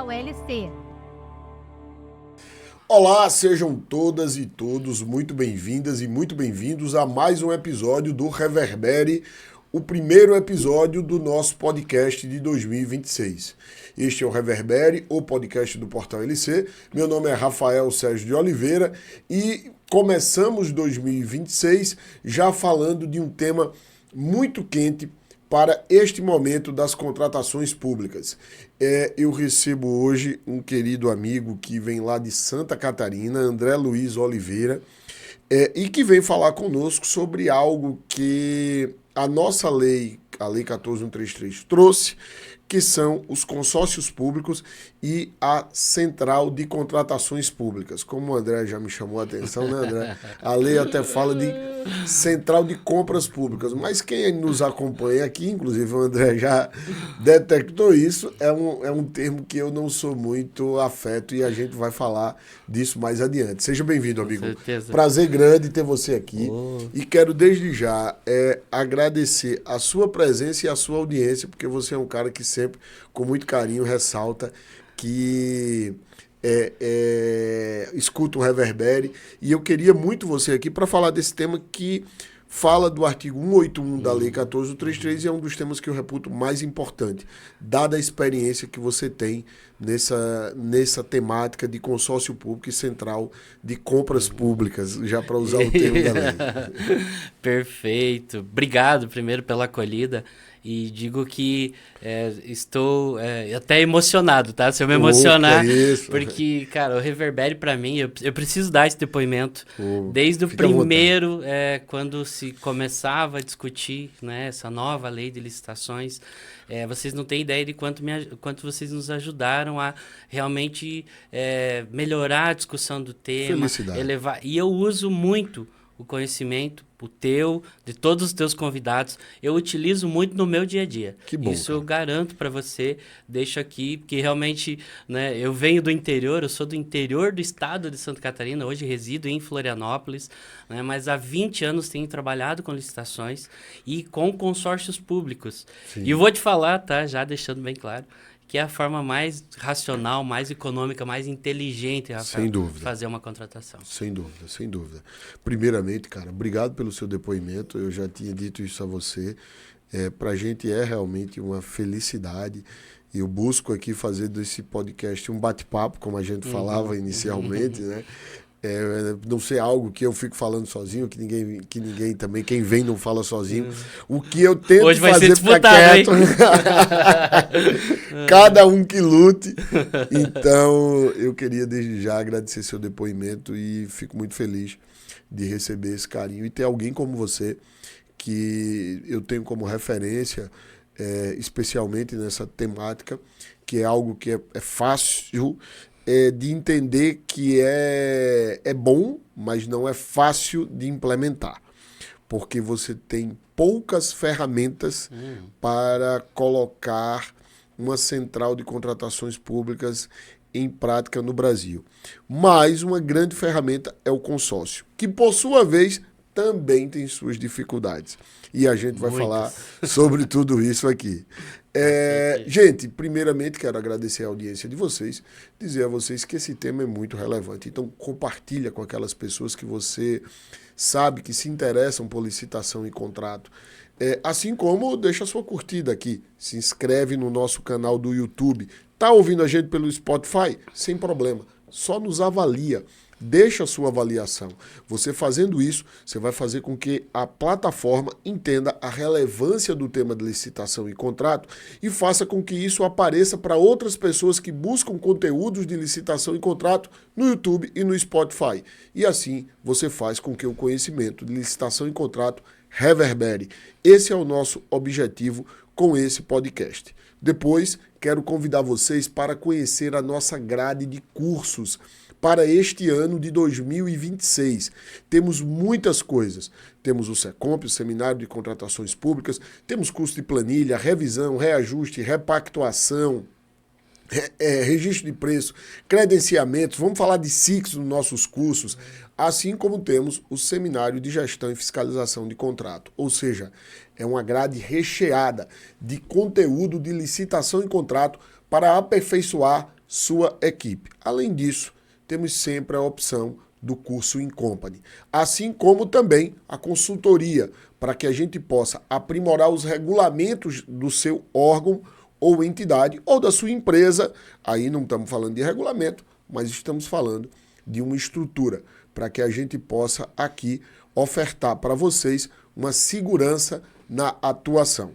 Portal LC. Olá, sejam todas e todos muito bem-vindas e muito bem-vindos a mais um episódio do Reverbere, o primeiro episódio do nosso podcast de 2026. Este é o Reverbere, o podcast do Portal LC. Meu nome é Rafael Sérgio de Oliveira e começamos 2026 já falando de um tema muito quente para este momento das contratações públicas. Eu recebo hoje um querido amigo que vem lá de Santa Catarina, André Luiz Oliveira, e que vem falar conosco sobre algo que a nossa lei, a Lei 14.133, trouxe, que são os consórcios públicos e a Central de Contratações Públicas. Como o André já me chamou a atenção, né, André? A lei até fala de Central de Compras Públicas, mas quem nos acompanha aqui, inclusive o André já detectou isso, é um termo que eu não sou muito afeto e a gente vai falar disso mais adiante. Seja bem-vindo, amigo. Com certeza. Prazer grande ter você aqui. E quero desde já agradecer a sua presença e a sua audiência, porque você é um cara que sempre, com muito carinho, ressalta que escuta o Reverbere, e eu queria muito você aqui para falar desse tema que fala do artigo 181 da Lei 14.133 e é um dos temas que eu reputo mais importante, dada a experiência que você tem nessa temática de consórcio público e central de compras públicas, já para usar o termo da lei. Perfeito. Obrigado primeiro pela acolhida. E digo que estou até emocionado, tá? Se eu me emocionar, porque, cara, o Reverbere pra mim, eu preciso dar esse depoimento. Desde o primeiro, quando se começava a discutir, né, essa nova lei de licitações, vocês não têm ideia de quanto vocês nos ajudaram a realmente melhorar a discussão do tema, elevar. E eu uso muito o conhecimento, o teu, de todos os teus convidados, eu utilizo muito no meu dia a dia. Que bom, isso cara. Eu garanto para você, deixo aqui, porque realmente, né, eu venho do interior, eu sou do interior do estado de Santa Catarina, hoje resido em Florianópolis, né, mas há 20 anos tenho trabalhado com licitações e com consórcios públicos. Sim. E eu vou te falar, tá, já deixando bem claro, que é a forma mais racional, mais econômica, mais inteligente, Rafael, sem dúvida, fazer uma contratação. Sem dúvida, sem dúvida. Primeiramente, cara, obrigado pelo seu depoimento. Eu já tinha dito isso a você. Para a gente é realmente uma felicidade. Eu busco aqui fazer desse podcast um bate-papo, como a gente falava inicialmente, né? Não ser algo que eu fico falando sozinho, que ninguém também, quem vem não fala sozinho. O que eu tento hoje vai fazer ficar quieto. Cada um que lute. Então, eu queria desde já agradecer seu depoimento e fico muito feliz de receber esse carinho e ter alguém como você, que eu tenho como referência, especialmente nessa temática, que é algo que é fácil de entender, que é bom, mas não é fácil de implementar, porque você tem poucas ferramentas para colocar uma central de contratações públicas em prática no Brasil. Mas uma grande ferramenta é o consórcio, que por sua vez também tem suas dificuldades. E a gente vai falar sobre tudo isso aqui. Gente, primeiramente quero agradecer a audiência de vocês, dizer a vocês que esse tema é muito relevante. Então compartilha com aquelas pessoas que você sabe que se interessam por licitação e contrato. Assim como deixa a sua curtida aqui, se inscreve no nosso canal do YouTube. Tá ouvindo a gente pelo Spotify? Sem problema, só nos avalia. Deixa a sua avaliação. Você fazendo isso, você vai fazer com que a plataforma entenda a relevância do tema de licitação e contrato e faça com que isso apareça para outras pessoas que buscam conteúdos de licitação e contrato no YouTube e no Spotify. E assim você faz com que o conhecimento de licitação e contrato reverbere. Esse é o nosso objetivo com esse podcast. Depois, quero convidar vocês para conhecer a nossa grade de cursos para este ano de 2026. Temos muitas coisas. Temos o SECOMP, o Seminário de Contratações Públicas, temos curso de planilha, revisão, reajuste, repactuação, registro de preço, credenciamentos, vamos falar de SIX nos nossos cursos, assim como temos o Seminário de Gestão e Fiscalização de Contrato. Ou seja, é uma grade recheada de conteúdo de licitação e contrato para aperfeiçoar sua equipe. Além disso, temos sempre a opção do curso In Company, assim como também a consultoria, para que a gente possa aprimorar os regulamentos do seu órgão ou entidade, ou da sua empresa. Aí não estamos falando de regulamento, mas estamos falando de uma estrutura, para que a gente possa aqui ofertar para vocês uma segurança na atuação.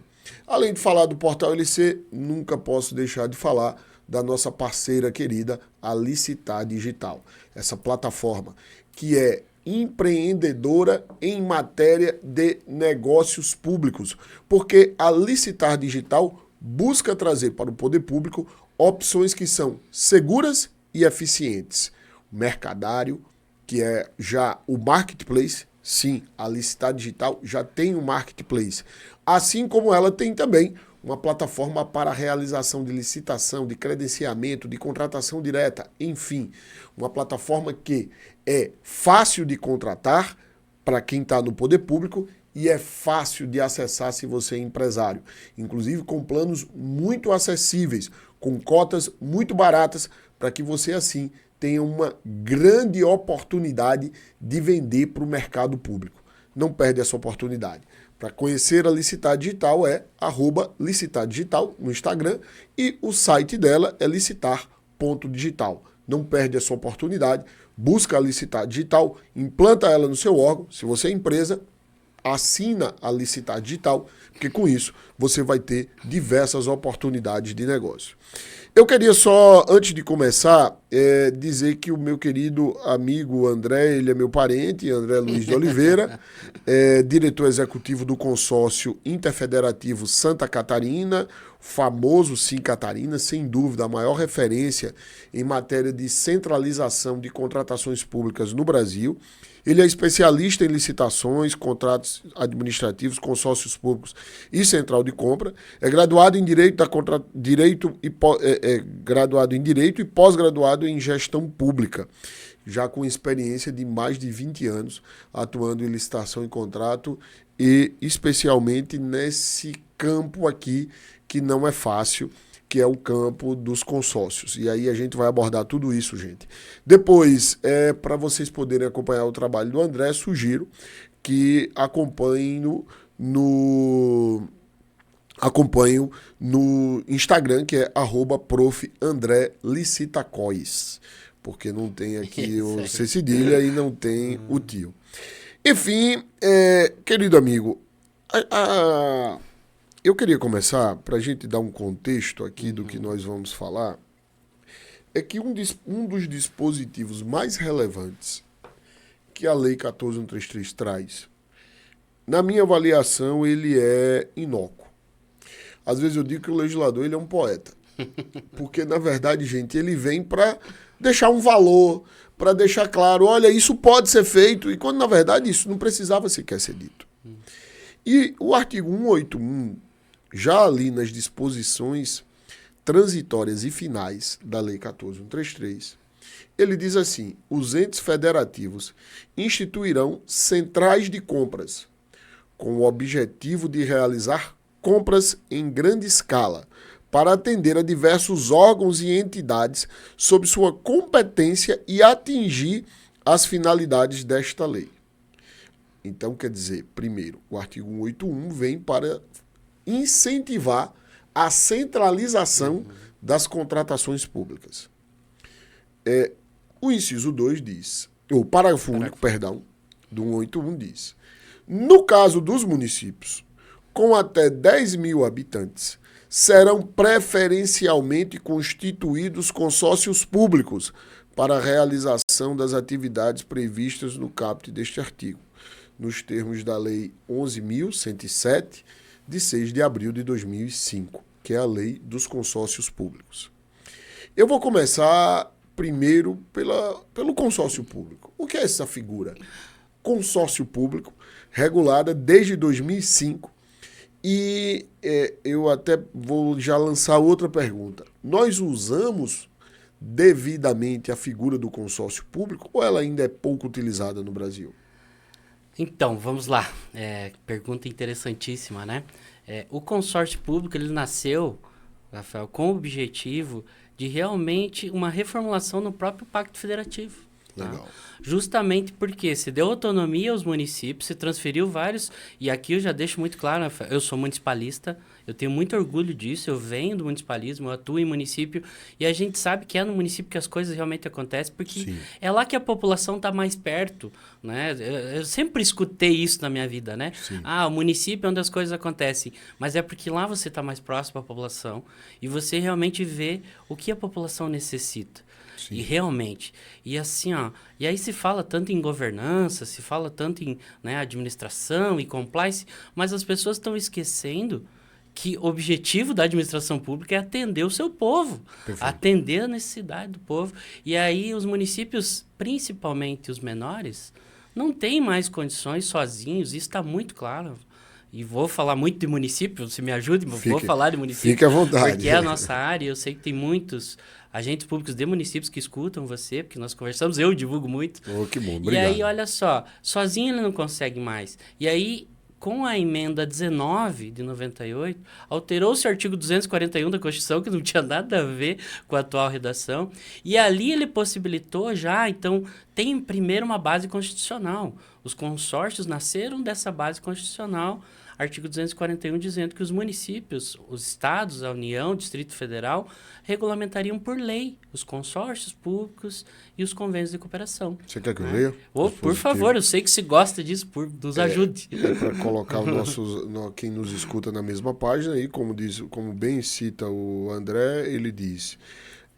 Além de falar do Portal LC, nunca posso deixar de falar da nossa parceira querida, a Licitar Digital. Essa plataforma que é empreendedora em matéria de negócios públicos, porque a Licitar Digital busca trazer para o poder público opções que são seguras e eficientes. O Mercadário, que é já o marketplace, sim, a Licitar Digital já tem um marketplace, assim como ela tem também uma plataforma para a realização de licitação, de credenciamento, de contratação direta, enfim, uma plataforma que é fácil de contratar para quem está no poder público e é fácil de acessar se você é empresário, inclusive com planos muito acessíveis, com cotas muito baratas, para que você assim tenha uma grande oportunidade de vender para o mercado público. Não perde essa oportunidade. Para conhecer a Licitar Digital é @licitardigital no Instagram e o site dela é licitar.digital. Não perde essa oportunidade, busca a Licitar Digital, implanta ela no seu órgão. Se você é empresa, assina a Licitar Digital, porque com isso você vai ter diversas oportunidades de negócio. Eu queria só, antes de começar, dizer que o meu querido amigo André, ele é meu parente, André Luiz de Oliveira, diretor executivo do consórcio interfederativo Santa Catarina, famoso Sim Catarina, sem dúvida a maior referência em matéria de centralização de contratações públicas no Brasil. Ele é especialista em licitações, contratos administrativos, consórcios públicos e central de compra. É graduado em graduado em Direito e pós-graduado em Gestão Pública, já com experiência de mais de 20 anos atuando em licitação e contrato e especialmente nesse campo aqui que não é fácil, que é o campo dos consórcios. E aí a gente vai abordar tudo isso, gente. Depois, para vocês poderem acompanhar o trabalho do André, sugiro que acompanhem no Instagram, que é @prof.andrelicitacois, porque não tem aqui o C cedilha e não tem o tio. Enfim, querido amigo, eu queria começar, para a gente dar um contexto aqui do que nós vamos falar, é que um dos dispositivos mais relevantes que a Lei 14.133 traz, na minha avaliação, ele é inócuo. Às vezes eu digo que o legislador ele é um poeta, porque, na verdade, gente, ele vem para deixar um valor, para deixar claro, olha, isso pode ser feito, e quando, na verdade, isso não precisava sequer ser dito. E o artigo 181, já ali nas disposições transitórias e finais da Lei 14.133, ele diz assim: os entes federativos instituirão centrais de compras, com o objetivo de realizar compras em grande escala, para atender a diversos órgãos e entidades sob sua competência e atingir as finalidades desta lei. Então, quer dizer, primeiro, o artigo 181 vem para incentivar a centralização das contratações públicas. O inciso 2 diz, o parágrafo único, do 181 diz, no caso dos municípios com até 10 mil habitantes, serão preferencialmente constituídos consórcios públicos para a realização das atividades previstas no caput deste artigo, nos termos da Lei 11.107, de 6 de abril de 2005, que é a Lei dos Consórcios Públicos. Eu vou começar primeiro pelo consórcio público. O que é essa figura? Consórcio público, regulada desde 2005, e eu até vou já lançar outra pergunta. Nós usamos devidamente a figura do consórcio público ou ela ainda é pouco utilizada no Brasil? Então, vamos lá. Pergunta interessantíssima, né? O consórcio público, ele nasceu, Rafael, com o objetivo de realmente uma reformulação no próprio Pacto Federativo. Legal. Tá? Justamente porque se deu autonomia aos municípios, se transferiu vários, e aqui eu já deixo muito claro, eu sou municipalista, eu tenho muito orgulho disso, eu venho do municipalismo, eu atuo em município, e a gente sabe que é no município que as coisas realmente acontecem, porque Sim. é lá que a população está mais perto, né? Eu sempre escutei isso na minha vida, né? Sim. Ah, o município é onde as coisas acontecem, mas é porque lá você está mais próximo da população, e você realmente vê o que a população necessita. Sim. E realmente, e assim, ó, e aí se fala tanto em governança, se fala tanto em, né, administração e compliance, mas as pessoas estão esquecendo que o objetivo da administração pública é atender o seu povo, Perfeito. atender a necessidade do povo. E aí os municípios, principalmente os menores, não têm mais condições sozinhos, isso está muito claro. E vou falar muito de município, se me ajude, vou falar de município. Fique à vontade. Porque é a nossa área, eu sei que tem muitos agentes públicos de municípios que escutam você, porque nós conversamos, eu divulgo muito. Oh, que bom, obrigado. E aí, olha só, sozinho ele não consegue mais. E aí, com a emenda 19 de 98, alterou-se o artigo 241 da Constituição, que não tinha nada a ver com a atual redação, e ali ele possibilitou já, então, tem primeiro uma base constitucional. Os consórcios nasceram dessa base constitucional, artigo 241, dizendo que os municípios, os estados, a União, o Distrito Federal, regulamentariam por lei os consórcios públicos e os convênios de cooperação. Você quer que eu leia? Por favor, eu sei que se gosta disso, nos ajude. Para colocar quem nos escuta na mesma página, e como bem cita o André, ele diz...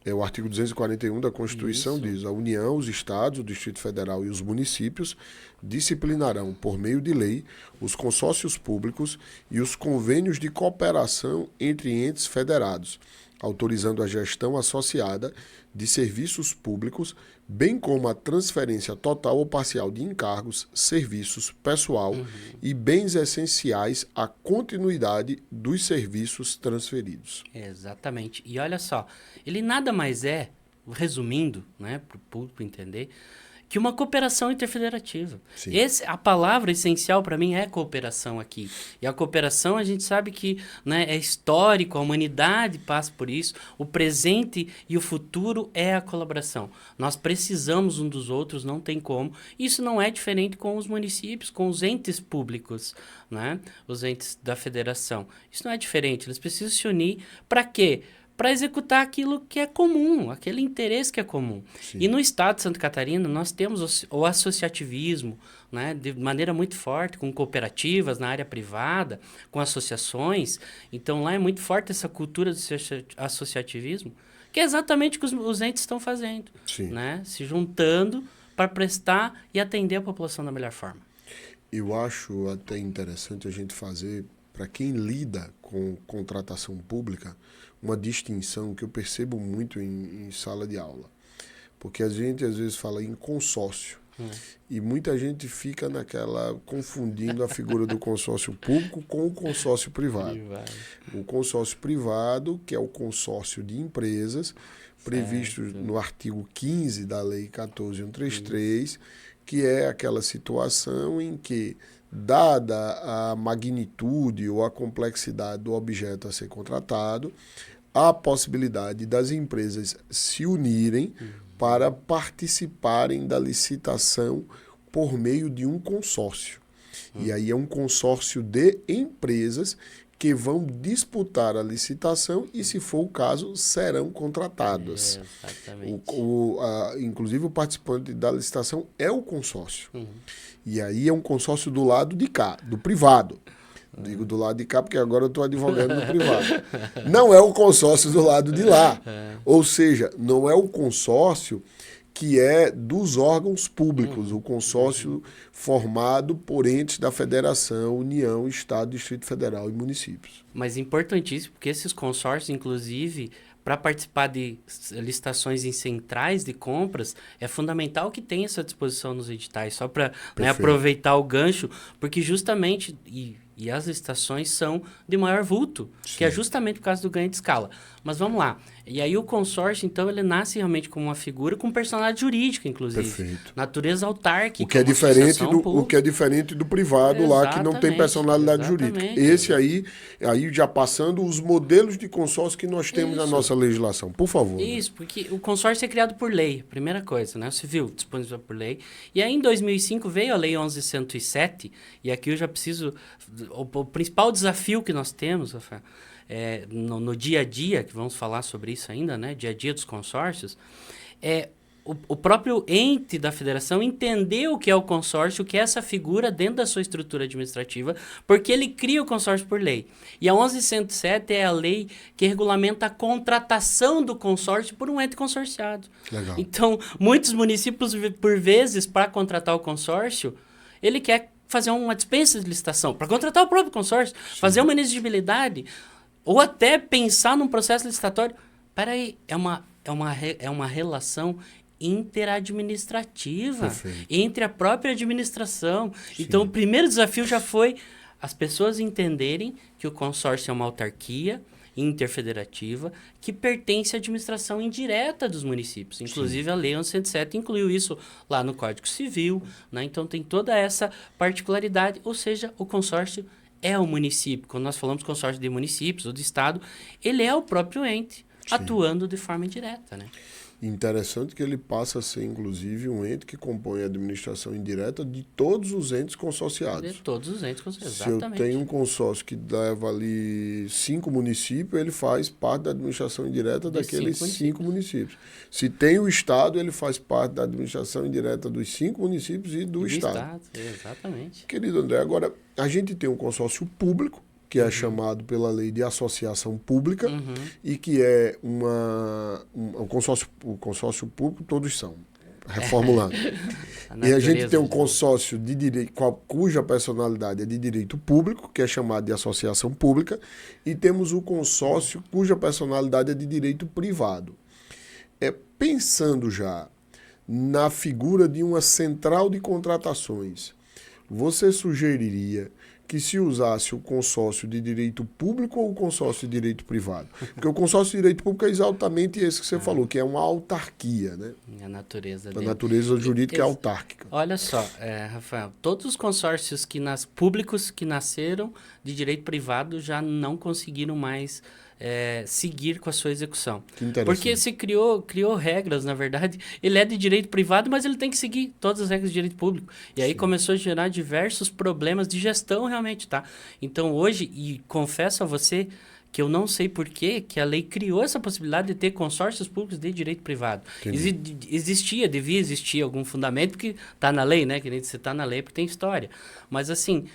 o artigo 241 da Constituição diz: a União, os Estados, o Distrito Federal e os municípios disciplinarão, por meio de lei, os consórcios públicos e os convênios de cooperação entre entes federados, autorizando a gestão associada de serviços públicos, bem como a transferência total ou parcial de encargos, serviços, pessoal e bens essenciais à continuidade dos serviços transferidos. Exatamente. E olha só, ele nada mais é, resumindo, né, para o público entender, que uma cooperação interfederativa. A palavra essencial para mim é cooperação aqui. E a cooperação a gente sabe que, né, é histórico, a humanidade passa por isso, o presente e o futuro é a colaboração. Nós precisamos um dos outros, não tem como. Isso não é diferente com os municípios, com os entes públicos, né, os entes da federação. Isso não é diferente, eles precisam se unir para quê? Para executar aquilo que é comum, aquele interesse que é comum. Sim. E no estado de Santa Catarina, nós temos o associativismo, né, de maneira muito forte, com cooperativas na área privada, com associações. Então, lá é muito forte essa cultura do associativismo, que é exatamente o que os entes estão fazendo, né, se juntando para prestar e atender a população da melhor forma. Eu acho até interessante a gente fazer, para quem lida com contratação pública, uma distinção que eu percebo muito em sala de aula. Porque a gente às vezes fala em consórcio. E muita gente fica confundindo a figura do consórcio público com o consórcio privado. O consórcio privado, que é o consórcio de empresas, previsto no artigo 15 da Lei 14.133, que é aquela situação em que, dada a magnitude ou a complexidade do objeto a ser contratado, há a possibilidade das empresas se unirem para participarem da licitação por meio de um consórcio. E aí é um consórcio de empresas que vão disputar a licitação e, se for o caso, serão contratadas. Exatamente. Inclusive, o participante da licitação é o consórcio. E aí é um consórcio do lado de cá, do privado. Digo do lado de cá porque agora eu estou advogando no privado. Não é o consórcio do lado de lá. Ou seja, não é o consórcio que é dos órgãos públicos, o consórcio formado por entes da Federação, União, Estado, Distrito Federal e municípios. Mas importantíssimo, porque esses consórcios, inclusive, para participar de licitações em centrais de compras, é fundamental que tenha essa disposição nos editais, só para, né, aproveitar o gancho, porque justamente... E as licitações são de maior vulto, que é justamente por causa do ganho de escala. Mas vamos lá. E aí o consórcio, então, ele nasce realmente como uma figura com personalidade jurídica, inclusive. Perfeito. Natureza autárquica. O que é diferente do privado lá, que não tem personalidade jurídica. Esse aí já passando os modelos de consórcio que nós temos na nossa legislação. Por favor. Isso, porque o consórcio é criado por lei, primeira coisa, né? O civil disponível por lei. E aí, em 2005, veio a Lei 11.107, e aqui eu já preciso... O principal desafio que nós temos, Rafael, no dia a dia, que vamos falar sobre isso ainda, né? Dia a dia dos consórcios, é o próprio ente da federação entender o que é o consórcio, o que é essa figura dentro da sua estrutura administrativa, porque ele cria o consórcio por lei. E a 11.107 é a lei que regulamenta a contratação do consórcio por um ente consorciado. Legal. Então, muitos municípios, por vezes, para contratar o consórcio, ele quer fazer uma dispensa de licitação, para contratar o próprio consórcio, fazer uma inexigibilidade, ou até pensar num processo licitatório. Peraí, é uma relação interadministrativa. Perfeito. Entre a própria administração. Sim. Então, o primeiro desafio já foi as pessoas entenderem que o consórcio é uma autarquia interfederativa que pertence à administração indireta dos municípios. Inclusive, sim, a Lei 1107 incluiu isso lá no Código Civil, né? Então, tem toda essa particularidade, ou seja, o consórcio é o município. Quando nós falamos consórcio de municípios ou de estado, ele é o próprio ente, sim, atuando de forma indireta, né? Interessante que ele passa a ser, inclusive, um ente que compõe a administração indireta de todos os entes consorciados. De todos os entes consorciados, exatamente. Se eu tenho um consórcio que leva ali 5 municípios, ele faz parte da administração indireta daqueles 5 municípios. Se tem o Estado, ele faz parte da administração indireta dos 5 municípios e do Estado. Exatamente. Querido André, agora, a gente tem um consórcio público, que é chamado pela lei de associação pública, e que é o consórcio público, todos são, reformulando. E a gente tem um consórcio de direito, cuja personalidade é de direito público, que é chamado de associação pública, e temos o consórcio cuja personalidade é de direito privado. Pensando já na figura de uma central de contratações, você sugeriria que se usasse o consórcio de direito público ou o consórcio de direito privado? Porque o consórcio de direito público é exatamente esse que você falou, que é uma autarquia, né? A natureza dele. A natureza jurídica é autárquica. Olha só, Rafael, todos os consórcios públicos que nasceram de direito privado já não conseguiram mais seguir com a sua execução. Porque se criou regras, na verdade, ele é de direito privado, mas ele tem que seguir todas as regras de direito público. E aí começou a gerar diversos problemas de gestão realmente, tá? Então hoje, e confesso a você que eu não sei por que a lei criou essa possibilidade de ter consórcios públicos de direito privado. Devia existir algum fundamento, porque está na lei, né? Que nem você está na lei porque tem história. Mas assim,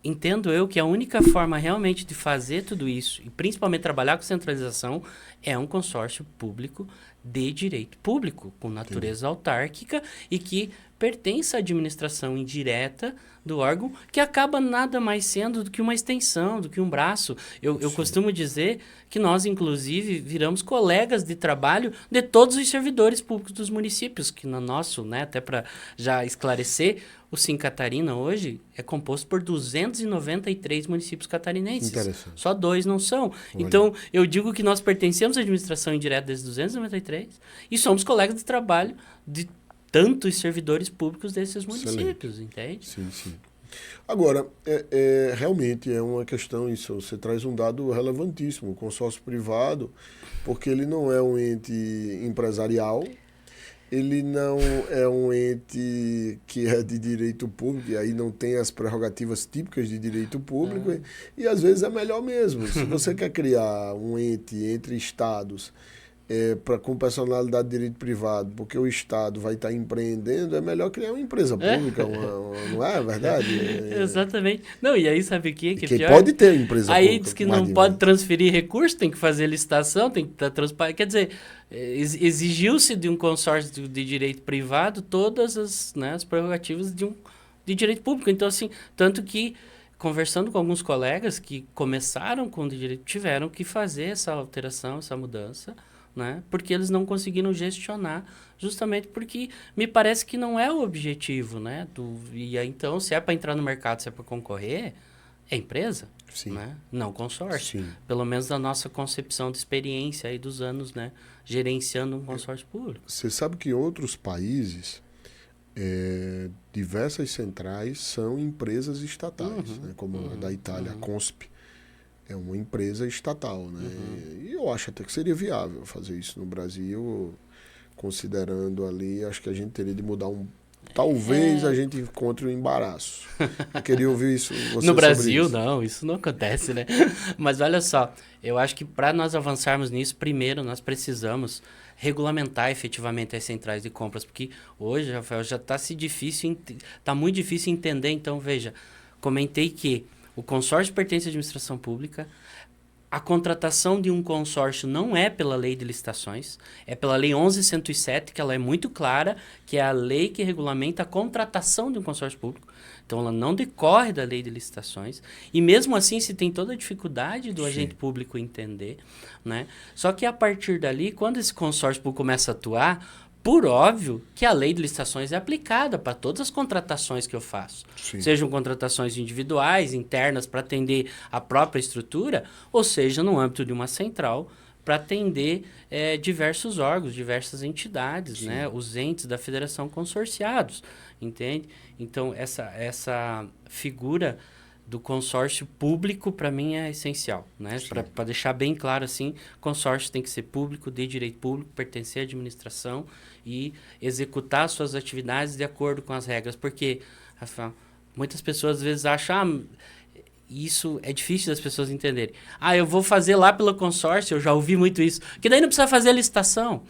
entendo eu que a única forma realmente de fazer tudo isso, e principalmente trabalhar com centralização, é um consórcio público de direito público, com natureza autárquica e que pertence à administração indireta do órgão, que acaba nada mais sendo do que uma extensão, do que um braço. Eu costumo dizer que nós, inclusive, viramos colegas de trabalho de todos os servidores públicos dos municípios, que no nosso, né, até para já esclarecer, o Sim Catarina hoje é composto por 293 municípios catarinenses. Só 2 não são. Olha. Então, eu digo que nós pertencemos à administração indireta desses 293 e somos colegas de trabalho de tantos servidores públicos desses municípios, entende? Sim, sim. Agora, realmente é uma questão isso, você traz um dado relevantíssimo, o consórcio privado, porque ele não é um ente empresarial, ele não é um ente que é de direito público, e aí não tem as prerrogativas típicas de direito público, e às vezes é melhor mesmo. Se você quer criar um ente entre estados com personalidade de direito privado, porque o Estado vai estar empreendendo, é melhor criar uma empresa pública, não é verdade? Exatamente. Não, e aí sabe o que? Quem pode ter empresa aí pública. Aí diz que não pode transferir recursos, tem que fazer licitação, tem que estar transparente. Quer dizer, exigiu-se de um consórcio de direito privado todas as prerrogativas de direito público. Então, assim, tanto que conversando com alguns colegas que começaram com o direito, tiveram que fazer essa alteração, essa mudança, né? Porque eles não conseguiram gestionar, justamente porque me parece que não é o objetivo, né? E aí, então, se é para entrar no mercado, se é para concorrer, é empresa. Sim. Né? Não consórcio. Sim. Pelo menos da nossa concepção de experiência aí dos anos, né? Gerenciando um consórcio público. Você sabe que em outros países, diversas centrais são empresas estatais, né? Como a da Itália, a Consp. É uma empresa estatal, né? E eu acho até que seria viável fazer isso no Brasil, considerando ali, acho que a gente teria de mudar talvez a gente encontre um embaraço. Eu queria ouvir isso você no Brasil, isso. não, isso não acontece, né? Mas olha só, eu acho que para nós avançarmos nisso, primeiro nós precisamos regulamentar efetivamente as centrais de compras, porque hoje, Rafael, já está muito difícil entender. Então, veja, comentei que o consórcio pertence à administração pública. A contratação de um consórcio não é pela lei de licitações, é pela lei 11.107, que ela é muito clara, que é a lei que regulamenta a contratação de um consórcio público. Então, ela não decorre da lei de licitações. E mesmo assim, se tem toda a dificuldade do agente público entender, né? Só que a partir dali, quando esse consórcio público começa a atuar, por óbvio que a lei de licitações é aplicada para todas as contratações que eu faço. Sim. Sejam contratações individuais, internas, para atender a própria estrutura, ou seja, no âmbito de uma central, para atender diversos órgãos, diversas entidades, né? Os entes da federação consorciados, entende? Então, essa figura do consórcio público, para mim, é essencial, né? Para deixar bem claro, assim, consórcio tem que ser público, de direito público, pertencer à administração e executar suas atividades de acordo com as regras. Porque, Rafael, muitas pessoas às vezes acham... isso é difícil das pessoas entenderem. Eu vou fazer lá pelo consórcio, eu já ouvi muito isso. Que daí não precisa fazer a licitação.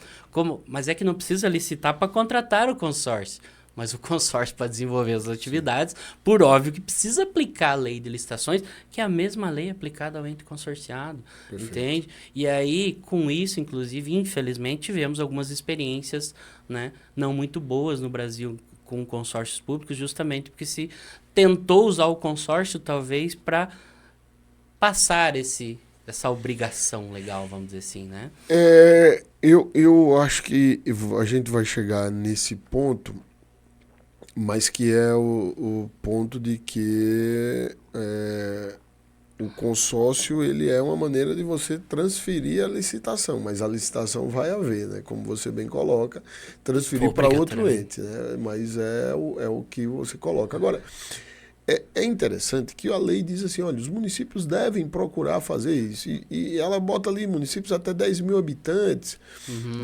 Mas é que não precisa licitar para contratar o consórcio. Mas o consórcio, para desenvolver as atividades, por óbvio que precisa aplicar a lei de licitações, que é a mesma lei aplicada ao ente consorciado. Perfeito. Entende? E aí, com isso, inclusive, infelizmente, tivemos algumas experiências, né, não muito boas no Brasil com consórcios públicos, justamente porque se tentou usar o consórcio, talvez, para passar essa obrigação legal, vamos dizer assim, né? Eu acho que a gente vai chegar nesse ponto, mas que é o ponto de que o consórcio ele é uma maneira de você transferir a licitação, mas a licitação vai haver, né? Como você bem coloca, transferir para outro ente, né? Mas é o que você coloca. Agora, é interessante que a lei diz assim, olha, os municípios devem procurar fazer isso, e ela bota ali municípios até 10 mil habitantes.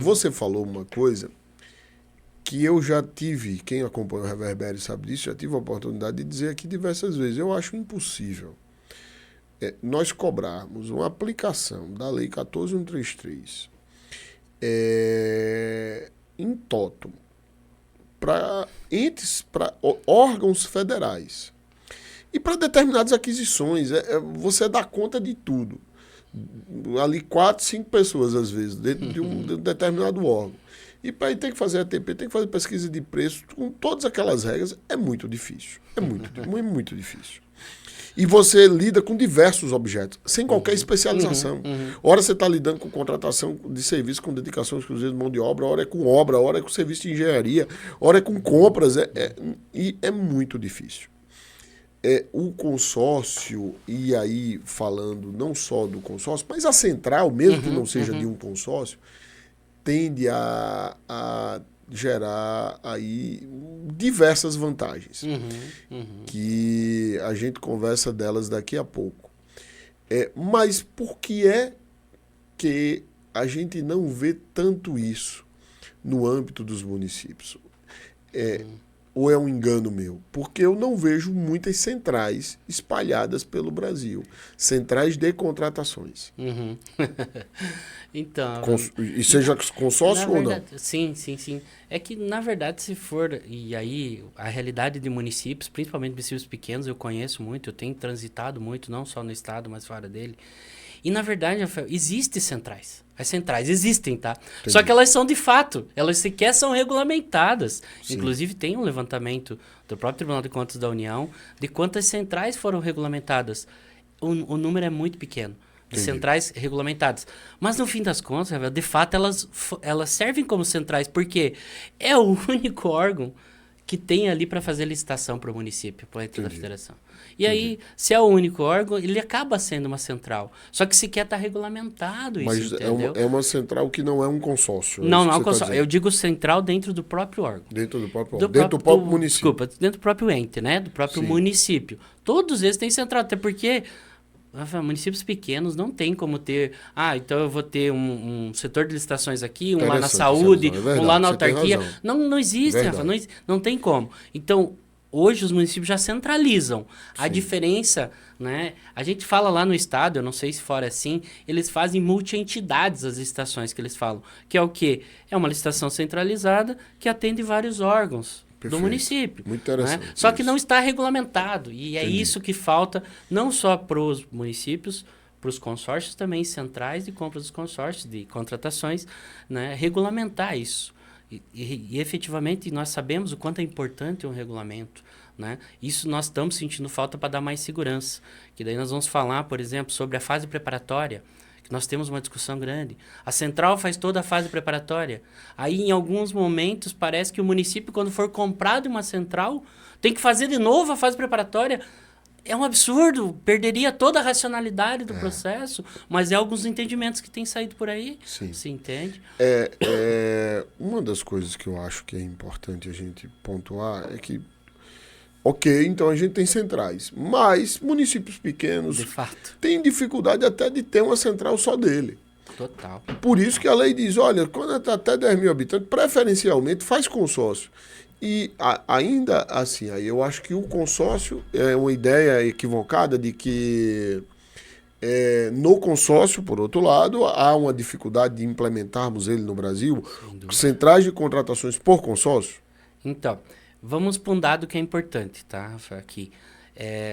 Você falou uma coisa que eu já tive, quem acompanha o Reverbério sabe disso, já tive a oportunidade de dizer aqui diversas vezes, eu acho impossível nós cobrarmos uma aplicação da Lei 14.133 em toto para órgãos federais e para determinadas aquisições. Você dá conta de tudo. Ali 4, 5 pessoas, às vezes, dentro de um determinado órgão. E para ter que fazer ATP, tem que fazer pesquisa de preço, com todas aquelas regras, é muito difícil. É muito difícil. E você lida com diversos objetos, sem qualquer especialização. Ora você está lidando com contratação de serviço, com dedicação exclusiva de mão de obra, ora é com serviço de engenharia, ora é com compras, e é muito difícil. O consórcio, e aí falando não só do consórcio, mas a central, mesmo que não seja de um consórcio, tende a gerar aí diversas vantagens, que a gente conversa delas daqui a pouco. Mas por que é que a gente não vê tanto isso no âmbito dos municípios? Ou é um engano meu? Porque eu não vejo muitas centrais espalhadas pelo Brasil. Centrais de contratações. Então... E seja consórcio ou não? Sim. É que, na verdade, se for... E aí, a realidade de municípios, principalmente municípios pequenos, eu conheço muito, eu tenho transitado muito, não só no estado, mas fora dele. E, na verdade, existem centrais. As centrais existem, tá? Entendi. Só que elas são de fato, elas sequer são regulamentadas. Sim. Inclusive, tem um levantamento do próprio Tribunal de Contas da União de quantas centrais foram regulamentadas. O número é muito pequeno de centrais regulamentadas. Mas, no fim das contas, de fato, elas servem como centrais, porque é o único órgão que tem ali para fazer licitação para o município, para entrar na federação. E aí, se é o único órgão, ele acaba sendo uma central. Só que sequer está regulamentado isso, entendeu? É uma central que não é um consórcio. Não é um consórcio. Eu digo central dentro do próprio órgão. Dentro do próprio órgão. Dentro do próprio município. Desculpa, dentro do próprio ente, né? Do próprio município. Todos eles têm central, até porque municípios pequenos não tem como ter... então eu vou ter um setor de licitações aqui, um lá na saúde, um lá na autarquia. Não existe, Rafa, não tem como. Então, hoje os municípios já centralizam. A diferença, né? A gente fala lá no estado, eu não sei se fora é assim, eles fazem multi-entidades as licitações que eles falam. Que é o quê? É uma licitação centralizada que atende vários órgãos do município. Muito interessante. Né? Só que não está regulamentado. E é isso que falta, não só para os municípios, para os consórcios também centrais de compras dos consórcios, de contratações, né? Regulamentar isso. E efetivamente nós sabemos o quanto é importante um regulamento, né? Isso nós estamos sentindo falta para dar mais segurança. Que daí nós vamos falar, por exemplo, sobre a fase preparatória, que nós temos uma discussão grande. A central faz toda a fase preparatória. Aí, em alguns momentos, parece que o município, quando for comprado uma central, tem que fazer de novo a fase preparatória. É um absurdo, perderia toda a racionalidade do processo, mas é alguns entendimentos que têm saído por aí. Sim. Se entende? Uma das coisas que eu acho que é importante a gente pontuar é que, ok, então a gente tem centrais, mas municípios pequenos de fato têm dificuldade até de ter uma central só dele. Total. Por isso que a lei diz, olha, quando está até 10 mil habitantes, preferencialmente faz consórcio. E ainda assim, aí eu acho que o consórcio é uma ideia equivocada de que no consórcio, por outro lado, há uma dificuldade de implementarmos ele no Brasil, centrais de contratações por consórcio. Então, vamos para um dado que é importante, tá, aqui.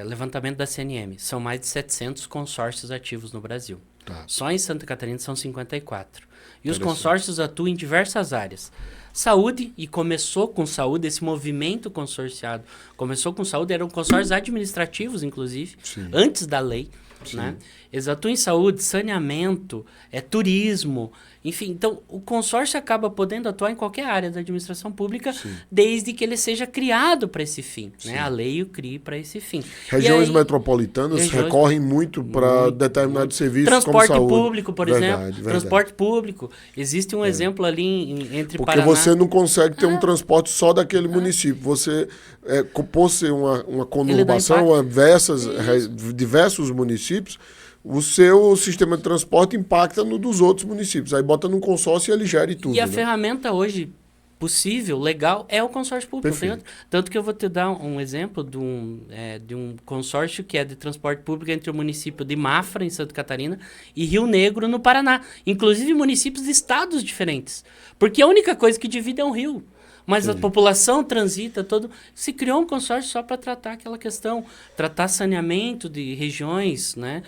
Levantamento da CNM, são mais de 700 consórcios ativos no Brasil. Tá. Só em Santa Catarina são 54. E os consórcios atuam em diversas áreas. Saúde, e começou com saúde, esse movimento consorciado. Começou com saúde, eram consórcios administrativos, inclusive, antes da lei. Né? Eles atuam em saúde, saneamento, turismo, enfim. Então, o consórcio acaba podendo atuar em qualquer área da administração pública, desde que ele seja criado para esse fim. Né? A lei o cria para esse fim. Regiões metropolitanas recorrem muito para determinados serviços, transporte como saúde. Público, por exemplo. Transporte público. Existe um exemplo ali entre Porque Paraná... você não consegue ter um transporte só daquele município. Você, por ser uma conurbação, diversos municípios, o seu sistema de transporte impacta no dos outros municípios. Aí bota num consórcio e ele gere tudo. E a ferramenta hoje possível, legal, é o consórcio público. Tanto que eu vou te dar um exemplo de um consórcio que é de transporte público entre o município de Mafra, em Santa Catarina, e Rio Negro, no Paraná. Inclusive municípios de estados diferentes. Porque a única coisa que divide é um rio. Mas a população transita todo... Se criou um consórcio só para tratar aquela questão, tratar saneamento de regiões, né,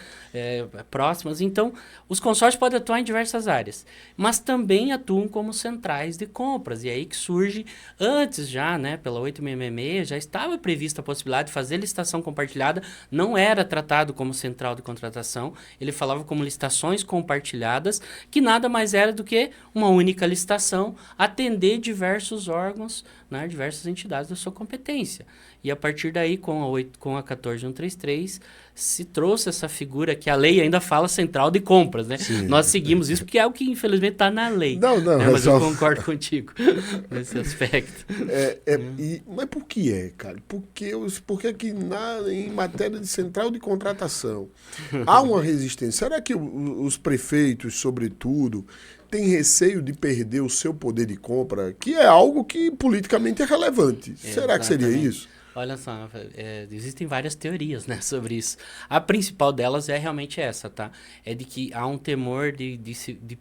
próximas. Então, os consórcios podem atuar em diversas áreas, mas também atuam como centrais de compras. E aí que surge, antes já, né, pela 8666, já estava prevista a possibilidade de fazer licitação compartilhada, não era tratado como central de contratação, ele falava como licitações compartilhadas, que nada mais era do que uma única licitação, atender diversos órgãos, né, diversas entidades da sua competência. E a partir daí, com a 14133, se trouxe essa figura que a lei ainda fala central de compras, né? Nós seguimos isso porque é o que, infelizmente, está na lei. Não, né? Mas eu concordo contigo nesse aspecto. Mas por que cara? Porque que em matéria de central de contratação há uma resistência? Será que os prefeitos, sobretudo, têm receio de perder o seu poder de compra, que é algo que politicamente é relevante? Será que seria isso? Olha só, existem várias teorias, né, sobre isso. A principal delas é realmente essa, tá? É de que há um temor de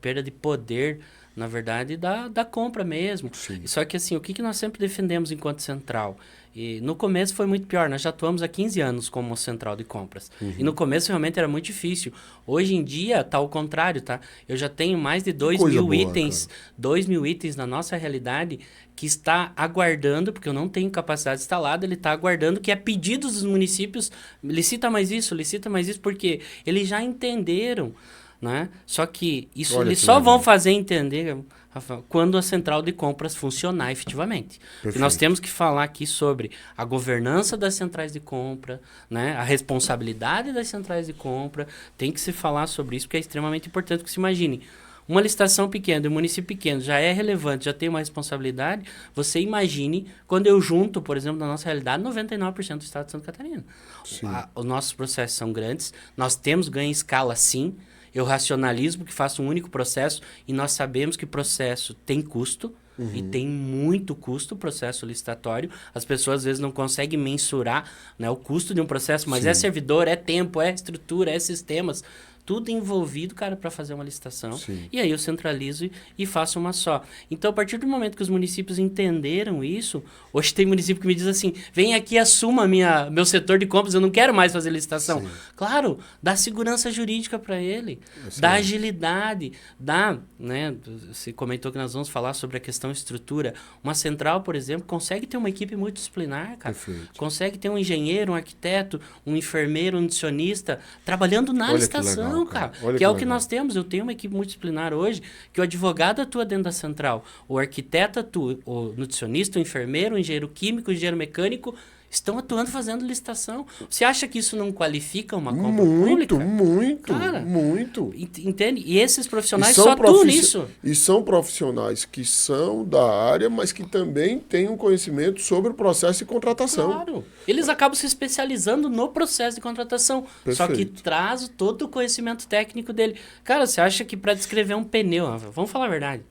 perda de poder, na verdade, da compra mesmo. Só que assim, o que nós sempre defendemos enquanto central? E no começo foi muito pior, nós já atuamos há 15 anos como central de compras. E no começo realmente era muito difícil. Hoje em dia tá ao contrário, tá? Eu já tenho mais de 2.000 itens, 2.000 itens na nossa realidade que está aguardando, porque eu não tenho capacidade instalada, ele está aguardando que é pedidos dos municípios, licita mais isso, porque eles já entenderam né? Só que isso eles só vão fazer entender, Rafael, quando a central de compras funcionar efetivamente. Porque nós temos que falar aqui sobre a governança das centrais de compra, né? A responsabilidade das centrais de compra. Tem que se falar sobre isso, porque é extremamente importante. Porque se imagine, uma licitação pequena, um município pequeno, já é relevante, já tem uma responsabilidade. Você imagine quando eu junto, por exemplo, na nossa realidade, 99% do estado de Santa Catarina. Os nossos processos são grandes, nós temos ganho em escala, sim. Eu racionalizo porque faço um único processo e nós sabemos que processo tem custo. E tem muito custo o processo licitatório. As pessoas às vezes não conseguem mensurar, né, o custo de um processo, mas é servidor, é tempo, é estrutura, é sistemas. Tudo envolvido, cara, para fazer uma licitação. Sim. E aí eu centralizo e faço uma só. Então, a partir do momento que os municípios entenderam isso, hoje tem município que me diz assim, vem aqui e assuma meu setor de compras, eu não quero mais fazer licitação. Sim. Claro, dá segurança jurídica para ele, dá agilidade, dá, né, você comentou que nós vamos falar sobre a questão estrutura. Uma central, por exemplo, consegue ter uma equipe multidisciplinar, cara. Perfeito. Consegue ter um engenheiro, um arquiteto, um enfermeiro, um nutricionista, trabalhando na licitação. Cara, que é o que nós temos. Eu tenho uma equipe multidisciplinar hoje, que o advogado atua dentro da central, o arquiteto atua, o nutricionista, o enfermeiro, o engenheiro químico, o engenheiro mecânico, estão atuando fazendo licitação. Você acha que isso não qualifica uma compra pública? Muito. Entende? E esses profissionais só atuam nisso. E são profissionais que são da área, mas que também têm um conhecimento sobre o processo de contratação. Claro. Eles acabam se especializando no processo de contratação. Perfeito. Só que traz todo o conhecimento técnico dele. Cara, você acha que para descrever um pneu, vamos falar a verdade.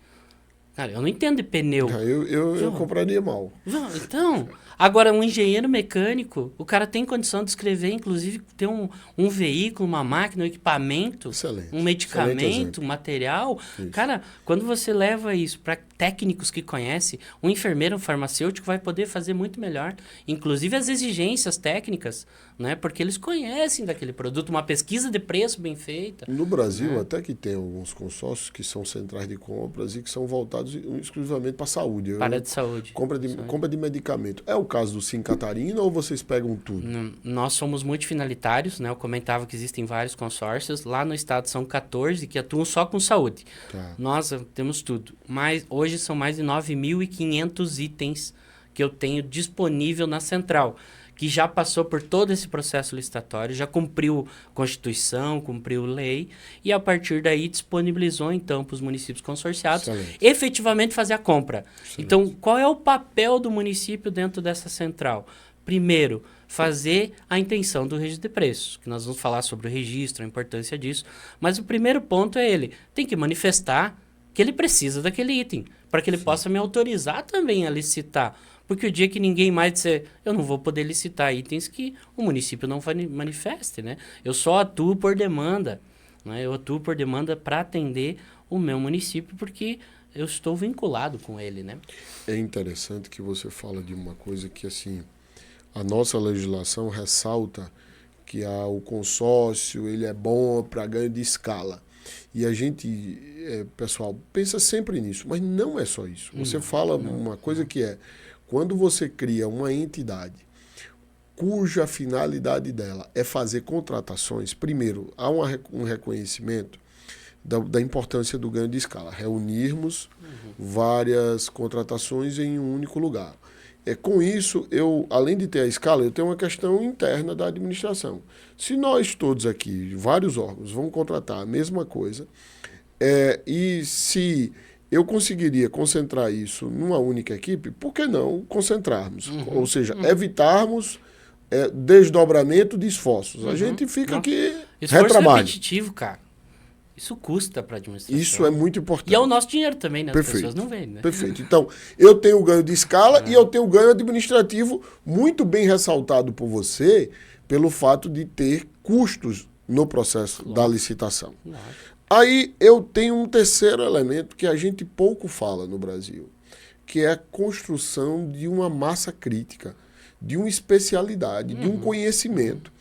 Cara, eu não entendo de pneu. Eu compraria mal. Então, agora um engenheiro mecânico, o cara tem condição de escrever, inclusive ter um veículo, uma máquina, um equipamento, um medicamento, um material. Isso. Cara, quando você leva isso para técnicos que conhecem, um enfermeiro, um farmacêutico vai poder fazer muito melhor. Inclusive as exigências técnicas, né? Porque eles conhecem daquele produto, uma pesquisa de preço bem feita. No Brasil, até que tem alguns consórcios que são centrais de compras e que são voltados exclusivamente para a saúde. Para de saúde. Compra de medicamento. É o caso do Sim Catarina ou vocês pegam tudo? Nós somos multifinalitários, né? Eu comentava que existem vários consórcios. Lá no estado são 14 que atuam só com saúde. Tá. Nós temos tudo. Mas hoje são mais de 9.500 itens que eu tenho disponível na central, que já passou por todo esse processo licitatório, já cumpriu Constituição, cumpriu lei, e a partir daí disponibilizou, então, para os municípios consorciados, efetivamente fazer a compra. Excelente. Então, qual é o papel do município dentro dessa central? Primeiro, fazer a intenção do registro de preços, que nós vamos falar sobre o registro, a importância disso, mas o primeiro ponto é ele tem que manifestar que ele precisa daquele item, para que ele possa me autorizar também a licitar. Porque o dia que ninguém mais disser, eu não vou poder licitar itens que o município não manifeste, né? Eu só atuo por demanda, né? Eu atuo por demanda para atender o meu município, porque eu estou vinculado com ele, né? É interessante que você fala de uma coisa que, assim, a nossa legislação ressalta que o consórcio ele é bom para ganho de escala. E a gente, pessoal, pensa sempre nisso, mas não é só isso. Você fala uma coisa que é, quando você cria uma entidade cuja finalidade dela é fazer contratações, primeiro, há um reconhecimento da importância do ganho de escala. Reunirmos várias contratações em um único lugar. Com isso, além de ter a escala, eu tenho uma questão interna da administração. Se nós todos aqui, vários órgãos, vão contratar a mesma coisa, e se eu conseguiria concentrar isso numa única equipe, por que não concentrarmos? Ou seja, evitarmos desdobramento de esforços. A gente fica aqui retrabalho. Repetitivo, cara. Isso custa para a administração. Isso é muito importante. E é o nosso dinheiro também, né? Perfeito. As pessoas não veem, né? Perfeito. Então, eu tenho ganho de escala e eu tenho ganho administrativo muito bem ressaltado por você pelo fato de ter custos no processo da licitação. Aí eu tenho um terceiro elemento que a gente pouco fala no Brasil, que é a construção de uma massa crítica, de uma especialidade, de um conhecimento.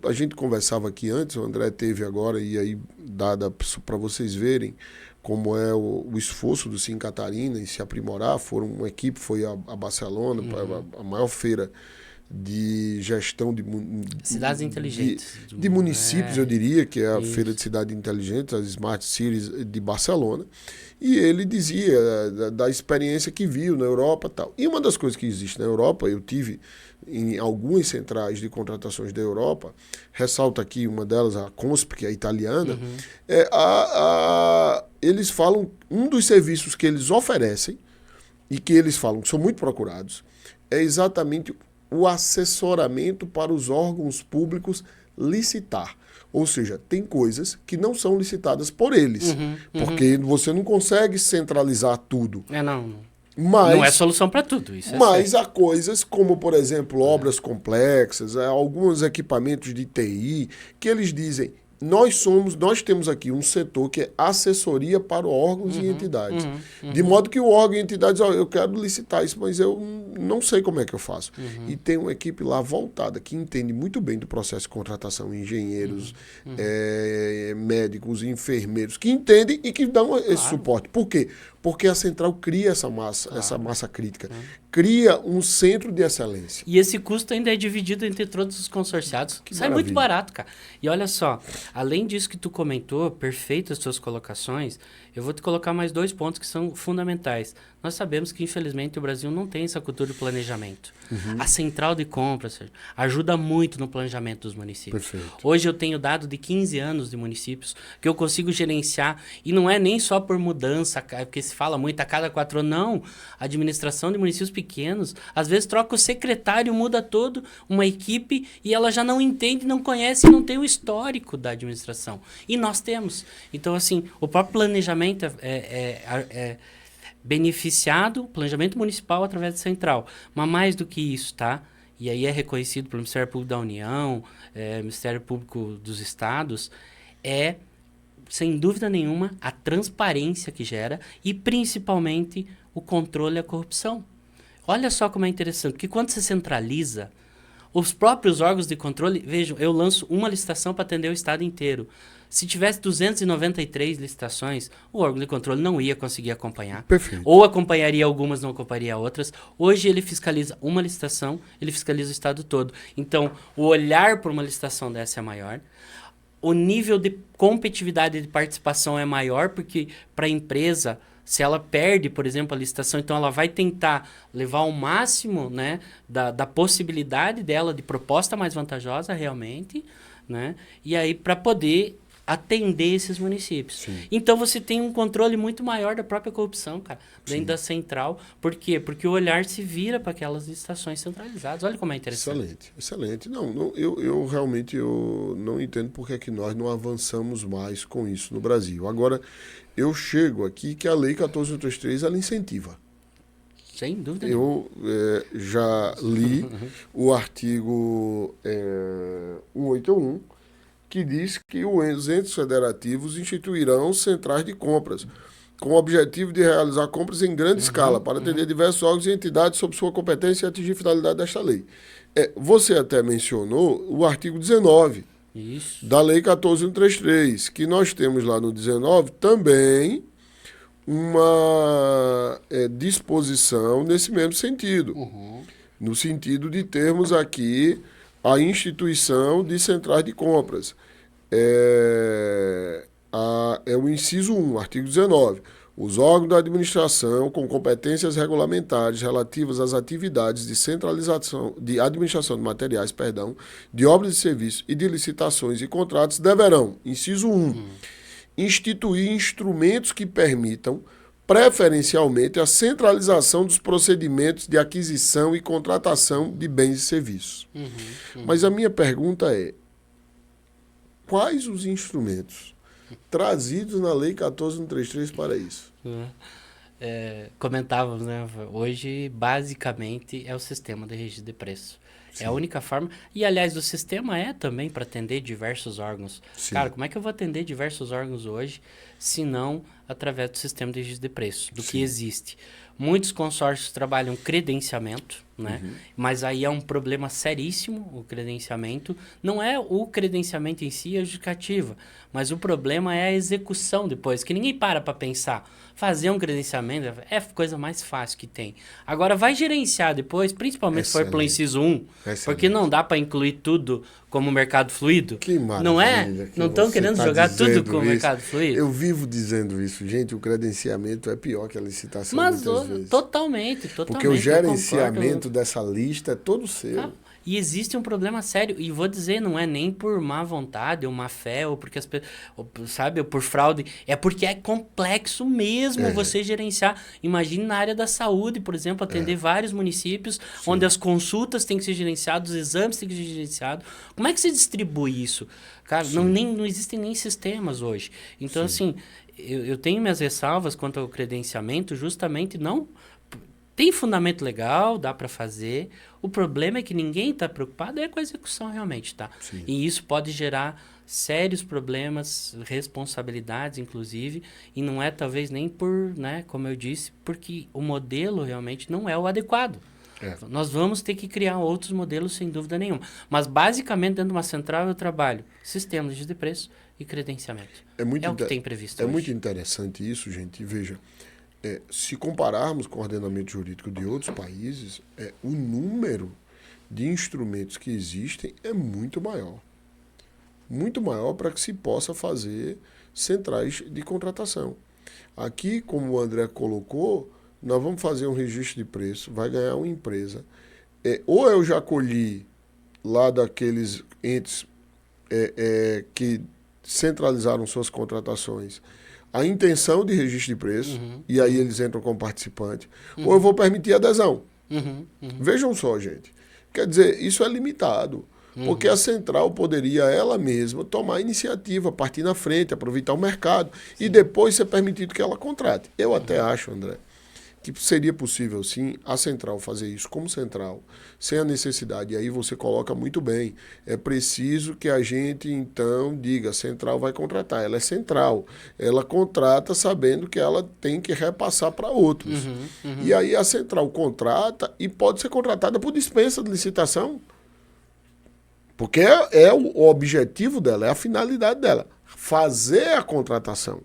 A gente conversava aqui antes, o André teve agora, e aí dada para vocês verem como é o esforço do Sim Catarina em se aprimorar. Uma equipe foi a Barcelona, a maior feira de gestão de cidades inteligentes. De municípios, eu diria, que é a Feira de Cidade Inteligente, as Smart Cities de Barcelona. E ele dizia da experiência que viu na Europa e tal. E uma das coisas que existe na Europa, eu tive em algumas centrais de contratações da Europa, ressalto aqui uma delas, a Consp, que é italiana, eles falam, um dos serviços que eles oferecem e que eles falam que são muito procurados, é exatamente o assessoramento para os órgãos públicos licitar. Ou seja, tem coisas que não são licitadas por eles, porque você não consegue centralizar tudo. Não é solução para tudo. Isso mas há coisas como, por exemplo, obras complexas, alguns equipamentos de TI, que eles dizem, nós temos aqui um setor que é assessoria para órgãos e entidades. De modo que o órgão e a entidade diz, eu quero licitar isso, mas eu não sei como é que eu faço. E tem uma equipe lá voltada, que entende muito bem do processo de contratação, engenheiros, médicos, enfermeiros, que entendem e que dão esse suporte. Por quê? Porque a central cria essa massa crítica. Cria um centro de excelência. E esse custo ainda é dividido entre todos os consorciados. Sai muito barato, cara. E olha só, além disso que tu comentou, perfeitas as tuas colocações, eu vou te colocar mais 2 pontos que são fundamentais. Nós sabemos que, infelizmente, o Brasil não tem essa cultura de planejamento. A central de compras ajuda muito no planejamento dos municípios. Perfeito. Hoje eu tenho dado de 15 anos de municípios que eu consigo gerenciar, e não é nem só por mudança, porque se fala muito a cada 4 anos, não. A administração de municípios pequenos, às vezes troca o secretário, muda todo uma equipe e ela já não entende, não conhece e não tem o histórico da administração. E nós temos. Então, assim, o próprio planejamento é beneficiado, planejamento municipal através da central. Mas mais do que isso, tá? E aí é reconhecido pelo Ministério Público da União, Ministério Público dos Estados, sem dúvida nenhuma, a transparência que gera e, principalmente, o controle à corrupção. Olha só como é interessante, porque quando você centraliza, os próprios órgãos de controle, vejam, eu lanço uma licitação para atender o estado inteiro. Se tivesse 293 licitações, o órgão de controle não ia conseguir acompanhar. Perfeito. Ou acompanharia algumas, não acompanharia outras. Hoje ele fiscaliza uma licitação, ele fiscaliza o estado todo. Então, o olhar para uma licitação dessa é maior. O nível de competitividade de participação é maior, porque para a empresa, se ela perde, por exemplo, a licitação, então ela vai tentar levar o máximo, né, da possibilidade dela de proposta mais vantajosa realmente, né, e aí para poder atender esses municípios. Sim. Então você tem um controle muito maior da própria corrupção, cara, dentro da central. Por quê? Porque o olhar se vira para aquelas licitações centralizadas. Olha como é interessante. Excelente. Não, eu realmente não entendo por que é que nós não avançamos mais com isso no Brasil. Agora, eu chego aqui que a Lei 14.133 ela incentiva. Sem dúvida. Eu já li o artigo 181, que diz que os entes federativos instituirão centrais de compras, com o objetivo de realizar compras em grande escala, para atender diversos órgãos e entidades sob sua competência e atingir a finalidade desta lei. Você até mencionou o artigo 19 da Lei 14.133, que nós temos lá no 19 também uma disposição nesse mesmo sentido, no sentido de termos aqui a instituição de centrais de compras. É o inciso 1, artigo 19. Os órgãos da administração com competências regulamentares relativas às atividades de centralização, de administração de materiais, de obras e serviços e de licitações e contratos deverão, inciso 1, instituir instrumentos que permitam preferencialmente a centralização dos procedimentos de aquisição e contratação de bens e serviços. Mas a minha pergunta é, quais os instrumentos trazidos na Lei 14.133 para isso? Comentávamos, né? Hoje, basicamente, é o sistema de registro de preço. Sim. É a única forma. E, aliás, o sistema é também para atender diversos órgãos. Sim. Cara, como é que eu vou atender diversos órgãos hoje, se não através do sistema de registro de preço, do Sim. que existe? Muitos consórcios trabalham credenciamento, né? Mas aí é um problema seríssimo o credenciamento. Não é o credenciamento em si a justificativa, mas o problema é a execução depois, que ninguém para pensar. Fazer um credenciamento é a coisa mais fácil que tem. Agora, vai gerenciar depois, principalmente se for pelo inciso 1, porque não dá para incluir tudo como mercado fluido. Que maravilha. Não é? Não estão querendo jogar tudo como mercado fluido? Eu vivo dizendo isso. Gente, o credenciamento é pior que a licitação muitas vezes. Totalmente. Porque o gerenciamento dessa lista é todo seu. E existe um problema sério, e vou dizer, não é nem por má vontade, ou má fé, ou porque as pessoas, sabe, ou por fraude, é porque é complexo mesmo você gerenciar. Imagine na área da saúde, por exemplo, atender vários municípios, onde as consultas têm que ser gerenciadas, os exames têm que ser gerenciados. Como é que se distribui isso? Cara, não existem nem sistemas hoje. Então, assim, eu tenho minhas ressalvas quanto ao credenciamento, justamente não... Tem fundamento legal, dá para fazer. O problema é que ninguém está preocupado com a execução realmente, tá? Sim. E isso pode gerar sérios problemas, responsabilidades, inclusive, e não é talvez nem por, né, como eu disse, porque o modelo realmente não é o adequado. Nós vamos ter que criar outros modelos, sem dúvida nenhuma. Mas, basicamente, dentro de uma central, eu trabalho sistemas de preço e credenciamento. É o que tem previsto hoje. Muito interessante isso, gente. Veja, se compararmos com o ordenamento jurídico de outros países, o número de instrumentos que existem é muito maior. Muito maior para que se possa fazer centrais de contratação. Aqui, como o André colocou, nós vamos fazer um registro de preço, vai ganhar uma empresa. Ou eu já colhi lá daqueles entes que centralizaram suas contratações a intenção de registro de preço, e aí eles entram como participante, ou eu vou permitir adesão. Vejam só, gente. Quer dizer, isso é limitado, porque a central poderia ela mesma tomar a iniciativa, partir na frente, aproveitar o mercado, e depois ser permitido que ela contrate. Eu até acho, André, que seria possível, sim, a central fazer isso como central, sem a necessidade. E aí você coloca muito bem. É preciso que a gente, então, diga, a central vai contratar. Ela é central. Ela contrata sabendo que ela tem que repassar para outros. E aí a central contrata e pode ser contratada por dispensa de licitação. Porque o objetivo dela, é a finalidade dela. Fazer a contratação.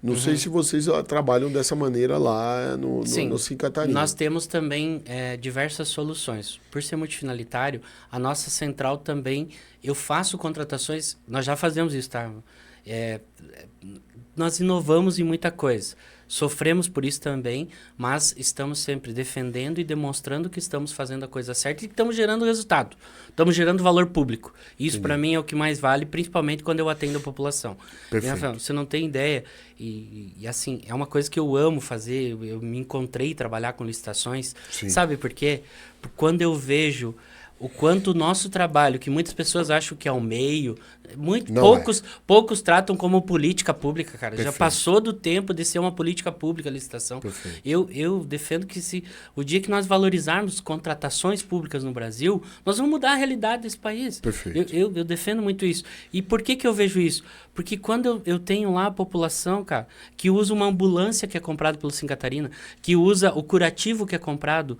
Não sei se vocês trabalham dessa maneira lá no Sim Catarina. Nós temos também diversas soluções. Por ser multifinalitário, a nossa central também, eu faço contratações, nós já fazemos isso, tá? Nós inovamos em muita coisa. Sofremos por isso também, mas estamos sempre defendendo e demonstrando que estamos fazendo a coisa certa e que estamos gerando resultado. Estamos gerando valor público. Isso, para mim, é o que mais vale, principalmente quando eu atendo a população. Perfeito. Você não tem ideia. E assim, é uma coisa que eu amo fazer. Eu me encontrei trabalhar com licitações. Sim. Sabe por quê? Quando eu vejo o quanto o nosso trabalho, que muitas pessoas acham que é o meio, poucos tratam como política pública, cara. Perfeito. Já passou do tempo de ser uma política pública a licitação. Perfeito. Eu defendo que o dia que nós valorizarmos contratações públicas no Brasil, nós vamos mudar a realidade desse país. Perfeito. Eu defendo muito isso. E por que eu vejo isso? Porque quando eu tenho lá a população, cara, que usa uma ambulância que é comprada pelo Sim Catarina, que usa o curativo que é comprado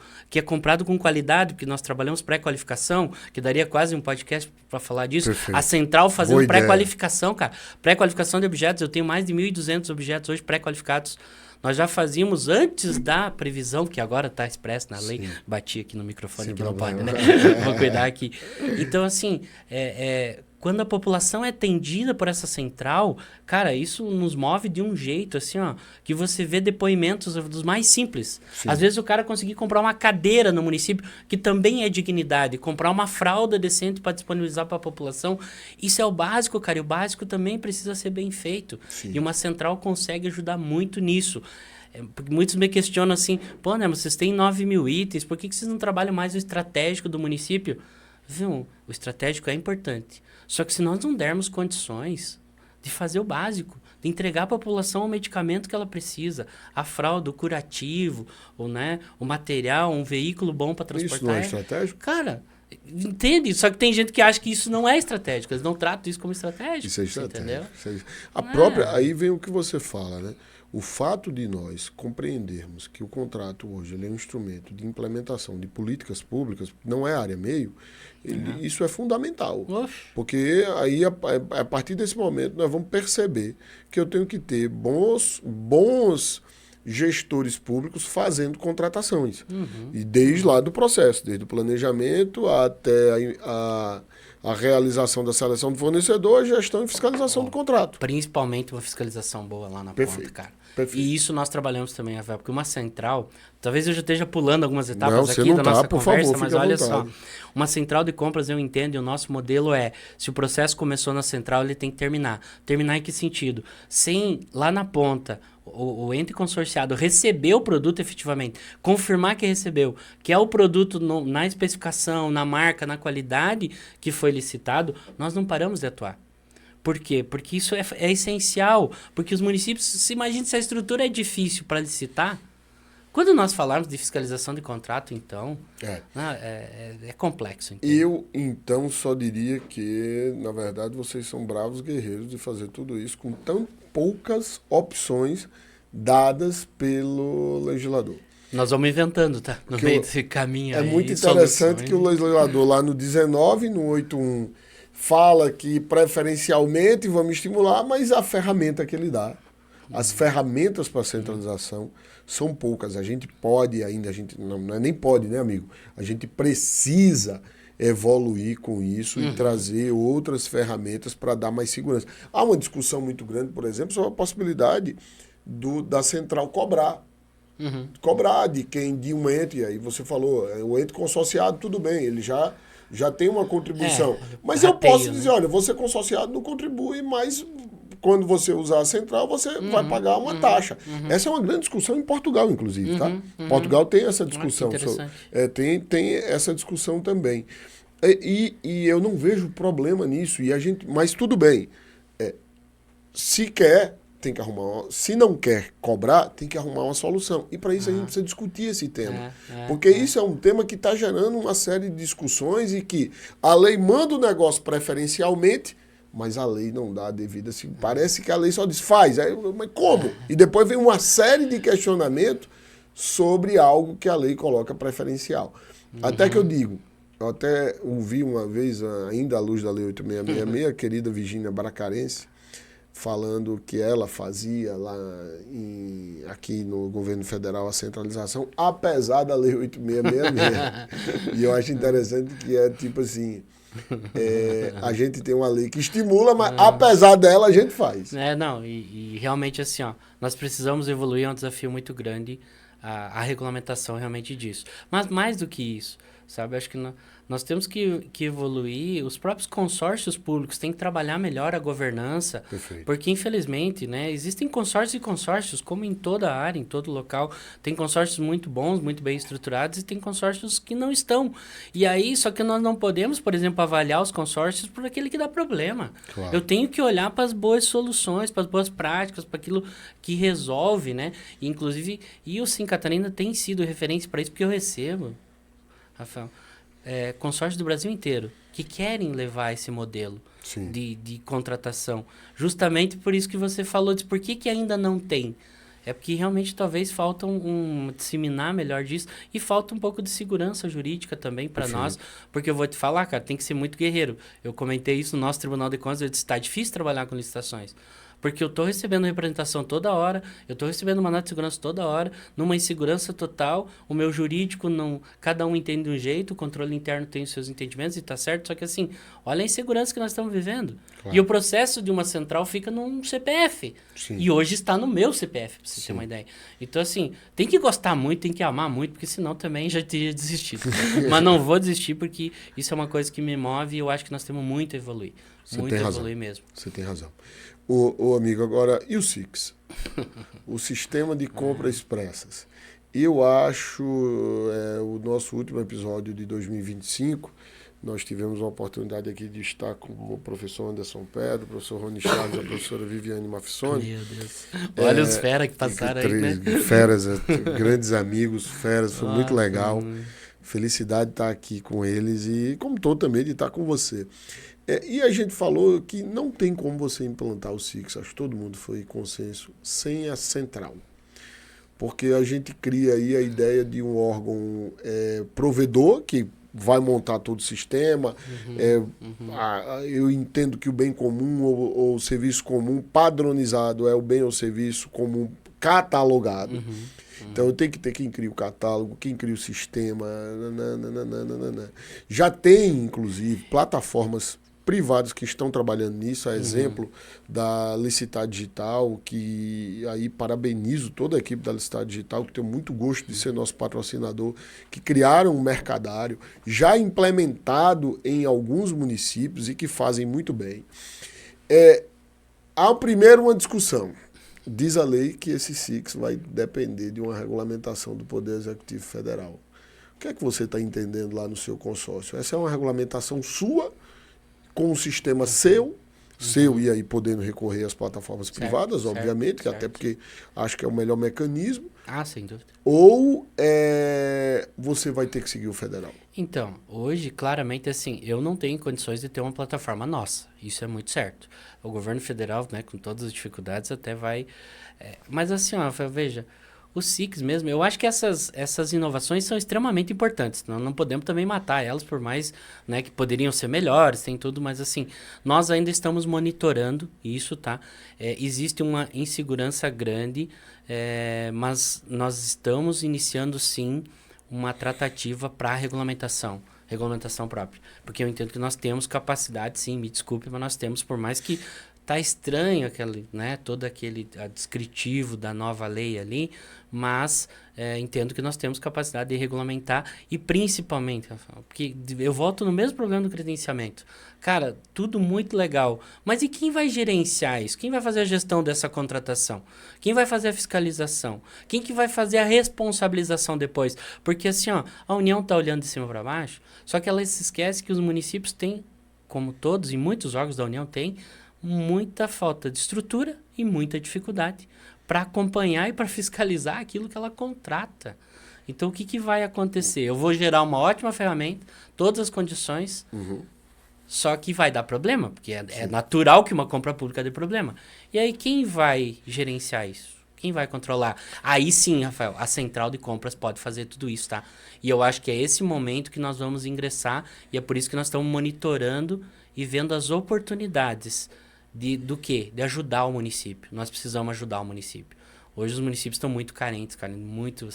com qualidade, porque nós trabalhamos pré-qualificação, que daria quase um podcast para falar disso. Perfeito. A central fazendo pré-qualificação, cara. Pré-qualificação de objetos. Eu tenho mais de 1.200 objetos hoje pré-qualificados. Nós já fazíamos antes da previsão, que agora está expresso na lei. Sim. Bati aqui no microfone, Sem que não problema. pode, né? Vou cuidar aqui. Então, assim, quando a população é atendida por essa central, cara, isso nos move de um jeito, assim, ó, que você vê depoimentos dos mais simples. Sim. Às vezes o cara conseguir comprar uma cadeira no município, que também é dignidade, comprar uma fralda decente para disponibilizar para a população, isso é o básico, cara, e o básico também precisa ser bem feito. Sim. E uma central consegue ajudar muito nisso. Porque muitos me questionam assim, pô, né, vocês têm 9.000 itens, por que vocês não trabalham mais o estratégico do município? Viu? O estratégico é importante. Só que se nós não dermos condições de fazer o básico, de entregar à população o medicamento que ela precisa, a fralda, o curativo, o material, um veículo bom para transportar. Isso não é estratégico? Cara, entende? Só que tem gente que acha que isso não é estratégico. Eles não tratam isso como estratégico. Isso é estratégico. Entendeu? Isso é... Aí vem o que você fala, né? O fato de nós compreendermos que o contrato hoje ele é um instrumento de implementação de políticas públicas, não é área meio, isso é fundamental. Porque aí, a partir desse momento, nós vamos perceber que eu tenho que ter bons gestores públicos fazendo contratações. E desde lá do processo, desde o planejamento até a realização da seleção do fornecedor, gestão e fiscalização do contrato. Principalmente uma fiscalização boa lá na Perfeito. ponta, cara. Perfeito. E isso nós trabalhamos também, Rafael, porque uma central, talvez eu já esteja pulando algumas etapas Não, aqui da nossa por conversa, favor, mas olha só, uma central de compras eu entendo e o nosso modelo é, se o processo começou na central, ele tem que terminar. Terminar em que sentido? Sem, lá na ponta, o ente consorciado receber o produto efetivamente, confirmar que recebeu, que é o produto na especificação, na marca, na qualidade que foi licitado, nós não paramos de atuar. Por quê? Porque isso é essencial. Porque os municípios, se imagina se a estrutura é difícil para licitar. Quando nós falarmos de fiscalização de contrato, então, é complexo. Entende? Eu, então, só diria que, na verdade, vocês são bravos guerreiros de fazer tudo isso com tão poucas opções dadas pelo legislador. Nós vamos inventando, tá? No meio desse caminho aí. É muito interessante que o legislador lá no 19, no 81... fala que preferencialmente vamos estimular, mas a ferramenta que ele dá, as ferramentas para centralização são poucas. A gente pode ainda, não é nem pode, né, amigo? A gente precisa evoluir com isso e trazer outras ferramentas para dar mais segurança. Há uma discussão muito grande, por exemplo, sobre a possibilidade da central cobrar. Cobrar de um ente, e aí você falou, o ente consorciado, tudo bem, ele já tem uma contribuição. Mas eu posso dizer, olha, você consorciado não contribui, mas quando você usar a central, você vai pagar uma taxa. Essa é uma grande discussão em Portugal, inclusive, tá? Portugal tem essa discussão. Tem essa discussão também. E eu não vejo problema nisso. Mas tudo bem. Se quer, tem que arrumar. Se não quer cobrar, tem que arrumar uma solução. E para isso a gente precisa discutir esse tema. Porque isso é um tema que está gerando uma série de discussões e que a lei manda o negócio preferencialmente, mas a lei não dá a devida. Parece que a lei só diz, faz. Mas como? E depois vem uma série de questionamentos sobre algo que a lei coloca preferencial. Até que eu até ouvi uma vez, ainda à luz da Lei 8666, a querida Virgínia Bracarense, falando que ela fazia lá aqui no governo federal a centralização, apesar da Lei 8666. E eu acho interessante que é tipo assim, a gente tem uma lei que estimula, mas apesar dela a gente faz. E realmente assim, nós precisamos evoluir, é um desafio muito grande a regulamentação realmente disso. Mas mais do que isso, sabe, acho que nós temos que evoluir, os próprios consórcios públicos têm que trabalhar melhor a governança. Perfeito. Porque, infelizmente, né, existem consórcios e consórcios, como em toda a área, em todo local. Tem consórcios muito bons, muito bem estruturados, e tem consórcios que não estão. E aí, só que nós não podemos, por exemplo, avaliar os consórcios por aquele que dá problema. Claro. Eu tenho que olhar para as boas soluções, para as boas práticas, para aquilo que resolve, né? E, inclusive, o Sim Catarina tem sido referência para isso, porque eu recebo, Rafael, consórcios do Brasil inteiro que querem levar esse modelo de contratação. Justamente por isso que você falou, por que ainda não tem? É porque realmente talvez falta disseminar melhor disso e falta um pouco de segurança jurídica também para nós, porque eu vou te falar, cara, tem que ser muito guerreiro. Eu comentei isso no nosso Tribunal de Contas, eu disse, está difícil trabalhar com licitações. Porque eu estou recebendo representação toda hora, eu estou recebendo mandato de segurança toda hora, numa insegurança total, o meu jurídico não... Cada um entende de um jeito, o controle interno tem os seus entendimentos e está certo, só que assim, olha a insegurança que nós estamos vivendo. Claro. E o processo de uma central fica num CPF. Sim. E hoje está no meu CPF, para você ter uma ideia. Então assim, tem que gostar muito, tem que amar muito, porque senão também já teria desistido. Mas não vou desistir porque isso é uma coisa que me move e eu acho que nós temos muito a evoluir. Muito a evoluir mesmo. Você tem razão. Ô amigo, agora, e o SIX? O Sistema de Compras Expressas. Eu acho, o nosso último episódio de 2025, nós tivemos uma oportunidade aqui de estar com o professor Anderson Pedro, o professor Rony Chaves, a professora Viviane Mafissoni. Meu Deus. Olha os feras que passaram aí, né? Feras, grandes amigos, feras, foi muito legal. Felicidade de estar aqui com eles e, como estou também, de estar com você. E a gente falou que não tem como você implantar o SIX, acho que todo mundo foi em consenso, sem a central. Porque a gente cria aí a ideia de um órgão provedor, que vai montar todo o sistema. Eu entendo que o bem comum ou o serviço comum padronizado é o bem ou serviço comum catalogado. Então eu tenho que ter quem cria o catálogo, quem cria o sistema. Já tem, inclusive, plataformas privados que estão trabalhando nisso, a exemplo da Licitar Digital, que aí parabenizo toda a equipe da Licitar Digital, que tem muito gosto de ser nosso patrocinador, que criaram um mercadário já implementado em alguns municípios e que fazem muito bem. Há primeiro uma discussão. Diz a lei que esse SIX vai depender de uma regulamentação do Poder Executivo Federal. O que é que você está entendendo lá no seu consórcio? Essa é uma regulamentação sua, com um sistema seu e aí podendo recorrer às plataformas privadas, obviamente, até porque acho que é o melhor mecanismo. Sem dúvida. Ou você vai ter que seguir o federal? Então, hoje, claramente, assim, eu não tenho condições de ter uma plataforma nossa. Isso é muito certo. O governo federal, né, com todas as dificuldades, até vai... mas assim, veja... O SIX mesmo, eu acho que essas inovações são extremamente importantes. Nós não podemos também matar elas, por mais, né, que poderiam ser melhores, tem tudo, mas assim, nós ainda estamos monitorando isso, tá? Existe uma insegurança grande, mas nós estamos iniciando, sim, uma tratativa para regulamentação própria. Porque eu entendo que nós temos capacidade, sim, me desculpe, mas nós temos, por mais que tá estranho todo aquele descritivo da nova lei ali, mas entendo que nós temos capacidade de regulamentar e principalmente, porque eu volto no mesmo problema do credenciamento. Cara, tudo muito legal, mas e quem vai gerenciar isso? Quem vai fazer a gestão dessa contratação? Quem vai fazer a fiscalização? Quem que vai fazer a responsabilização depois? Porque assim, a União tá olhando de cima para baixo, só que ela se esquece que os municípios têm, como todos e muitos órgãos da União têm, muita falta de estrutura e muita dificuldade para acompanhar e para fiscalizar aquilo que ela contrata. Então, o que vai acontecer? Eu vou gerar uma ótima ferramenta, todas as condições, só que vai dar problema, porque é natural que uma compra pública dê problema. E aí, quem vai gerenciar isso? Quem vai controlar? Aí sim, Rafael, a central de compras pode fazer tudo isso, tá? E eu acho que é esse momento que nós vamos ingressar, e é por isso que nós estamos monitorando e vendo as oportunidades do quê? De ajudar o município. Nós precisamos ajudar o município. Hoje os municípios estão muito carentes, cara, muito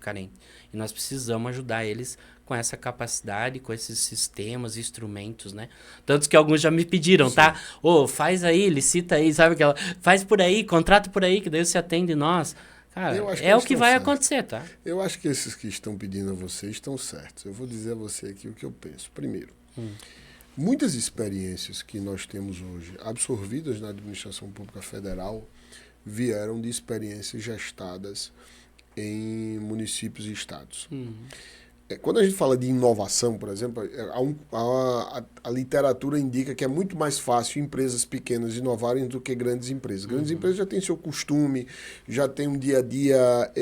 carentes. E nós precisamos ajudar eles com essa capacidade, com esses sistemas, instrumentos, né? Tantos que alguns já me pediram, tá? Faz aí, licita aí, sabe aquela... Faz por aí, contrata por aí, que daí você atende nós. Cara, é o que vai acontecer, tá? Eu acho que esses que estão pedindo a você estão certos. Eu vou dizer a você aqui o que eu penso. Primeiro, muitas experiências que nós temos hoje, absorvidas na administração pública federal, vieram de experiências gestadas em municípios e estados. Quando a gente fala de inovação, por exemplo, a literatura indica que é muito mais fácil empresas pequenas inovarem do que grandes empresas. Grandes empresas já têm seu costume, já têm um dia a dia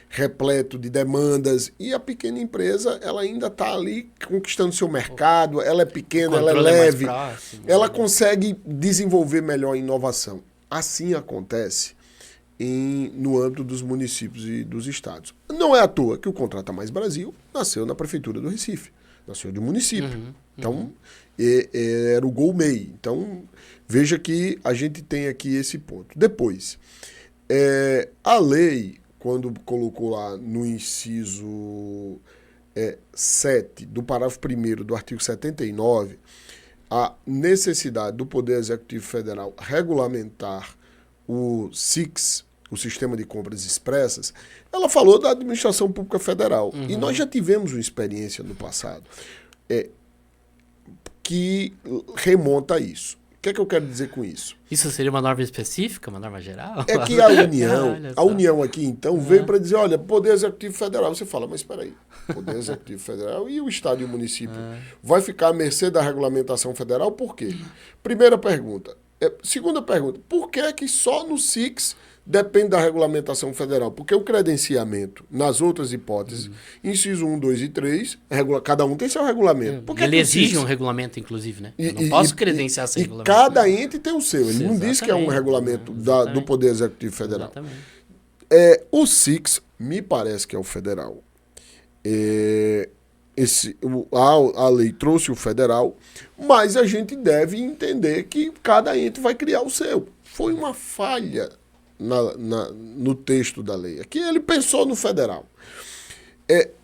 repleto de demandas, e a pequena empresa ela ainda está ali conquistando seu mercado, ela é pequena, ela é leve, ela consegue desenvolver melhor a inovação. Assim acontece no âmbito dos municípios e dos estados. Não é à toa que o Contrata Mais Brasil nasceu na Prefeitura do Recife, nasceu de um município. Então, era o GOL-MEI. Então, veja que a gente tem aqui esse ponto. Depois, a lei, quando colocou lá no inciso 7 do parágrafo 1º do artigo 79, a necessidade do Poder Executivo Federal regulamentar o SIX, o Sistema de Compras Expressas, ela falou da administração pública federal. E nós já tivemos uma experiência no passado que remonta a isso. O que é que eu quero dizer com isso? Isso seria uma norma específica, uma norma geral? É que a União aqui, então, veio para dizer, olha, Poder Executivo Federal. Você fala, mas espera aí, Poder Executivo Federal e o Estado e o município vai ficar à mercê da regulamentação federal? Por quê? Primeira pergunta. Segunda pergunta, por que é que só no SIX Depende da regulamentação federal, porque o credenciamento, nas outras hipóteses, inciso 1, 2 e 3, cada um tem seu regulamento. Porque ele exige um regulamento, inclusive, né? Eu não posso credenciar sem regulamento. E cada ente tem o seu. Ele não diz que é um regulamento do Poder Executivo Federal. Exatamente. O SIX, me parece que é o federal. A lei trouxe o federal, mas a gente deve entender que cada ente vai criar o seu. Foi uma falha no texto da lei. Aqui ele pensou no federal.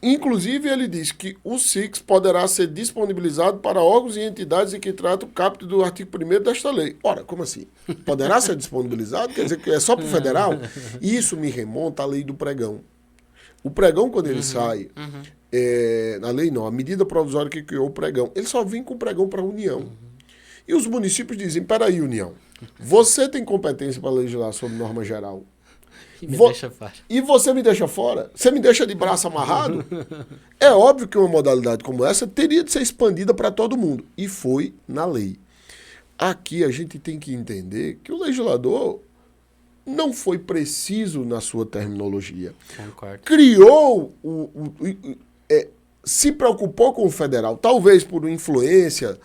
Inclusive, ele diz que o SIX poderá ser disponibilizado para órgãos e entidades em que trata o caput do artigo 1º desta lei. Ora, como assim? Poderá ser disponibilizado? Quer dizer que é só para o federal? Isso me remonta à lei do pregão. O pregão, quando ele sai, na lei não, a medida provisória que criou o pregão, ele só vem com o pregão para a União. E os municípios dizem, peraí, União, você tem competência para legislar sobre norma geral. E você me deixa fora? Você me deixa de braço amarrado? É óbvio que uma modalidade como essa teria de ser expandida para todo mundo. E foi na lei. Aqui a gente tem que entender que o legislador não foi preciso na sua terminologia. Concordo. Criou, se preocupou com o federal, talvez por influência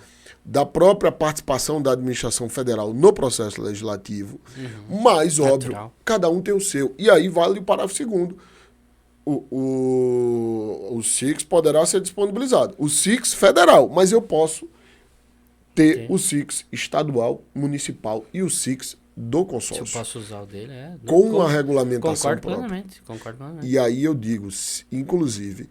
da própria participação da administração federal no processo legislativo, mas, óbvio, cada um tem o seu. E aí vale o parágrafo 2º. O SIX poderá ser disponibilizado. O SIX federal, mas eu posso ter o SIX estadual, municipal e o SIX do consórcio. Se eu posso usar o dele, com a regulamentação Concordo plenamente. E aí eu digo, inclusive,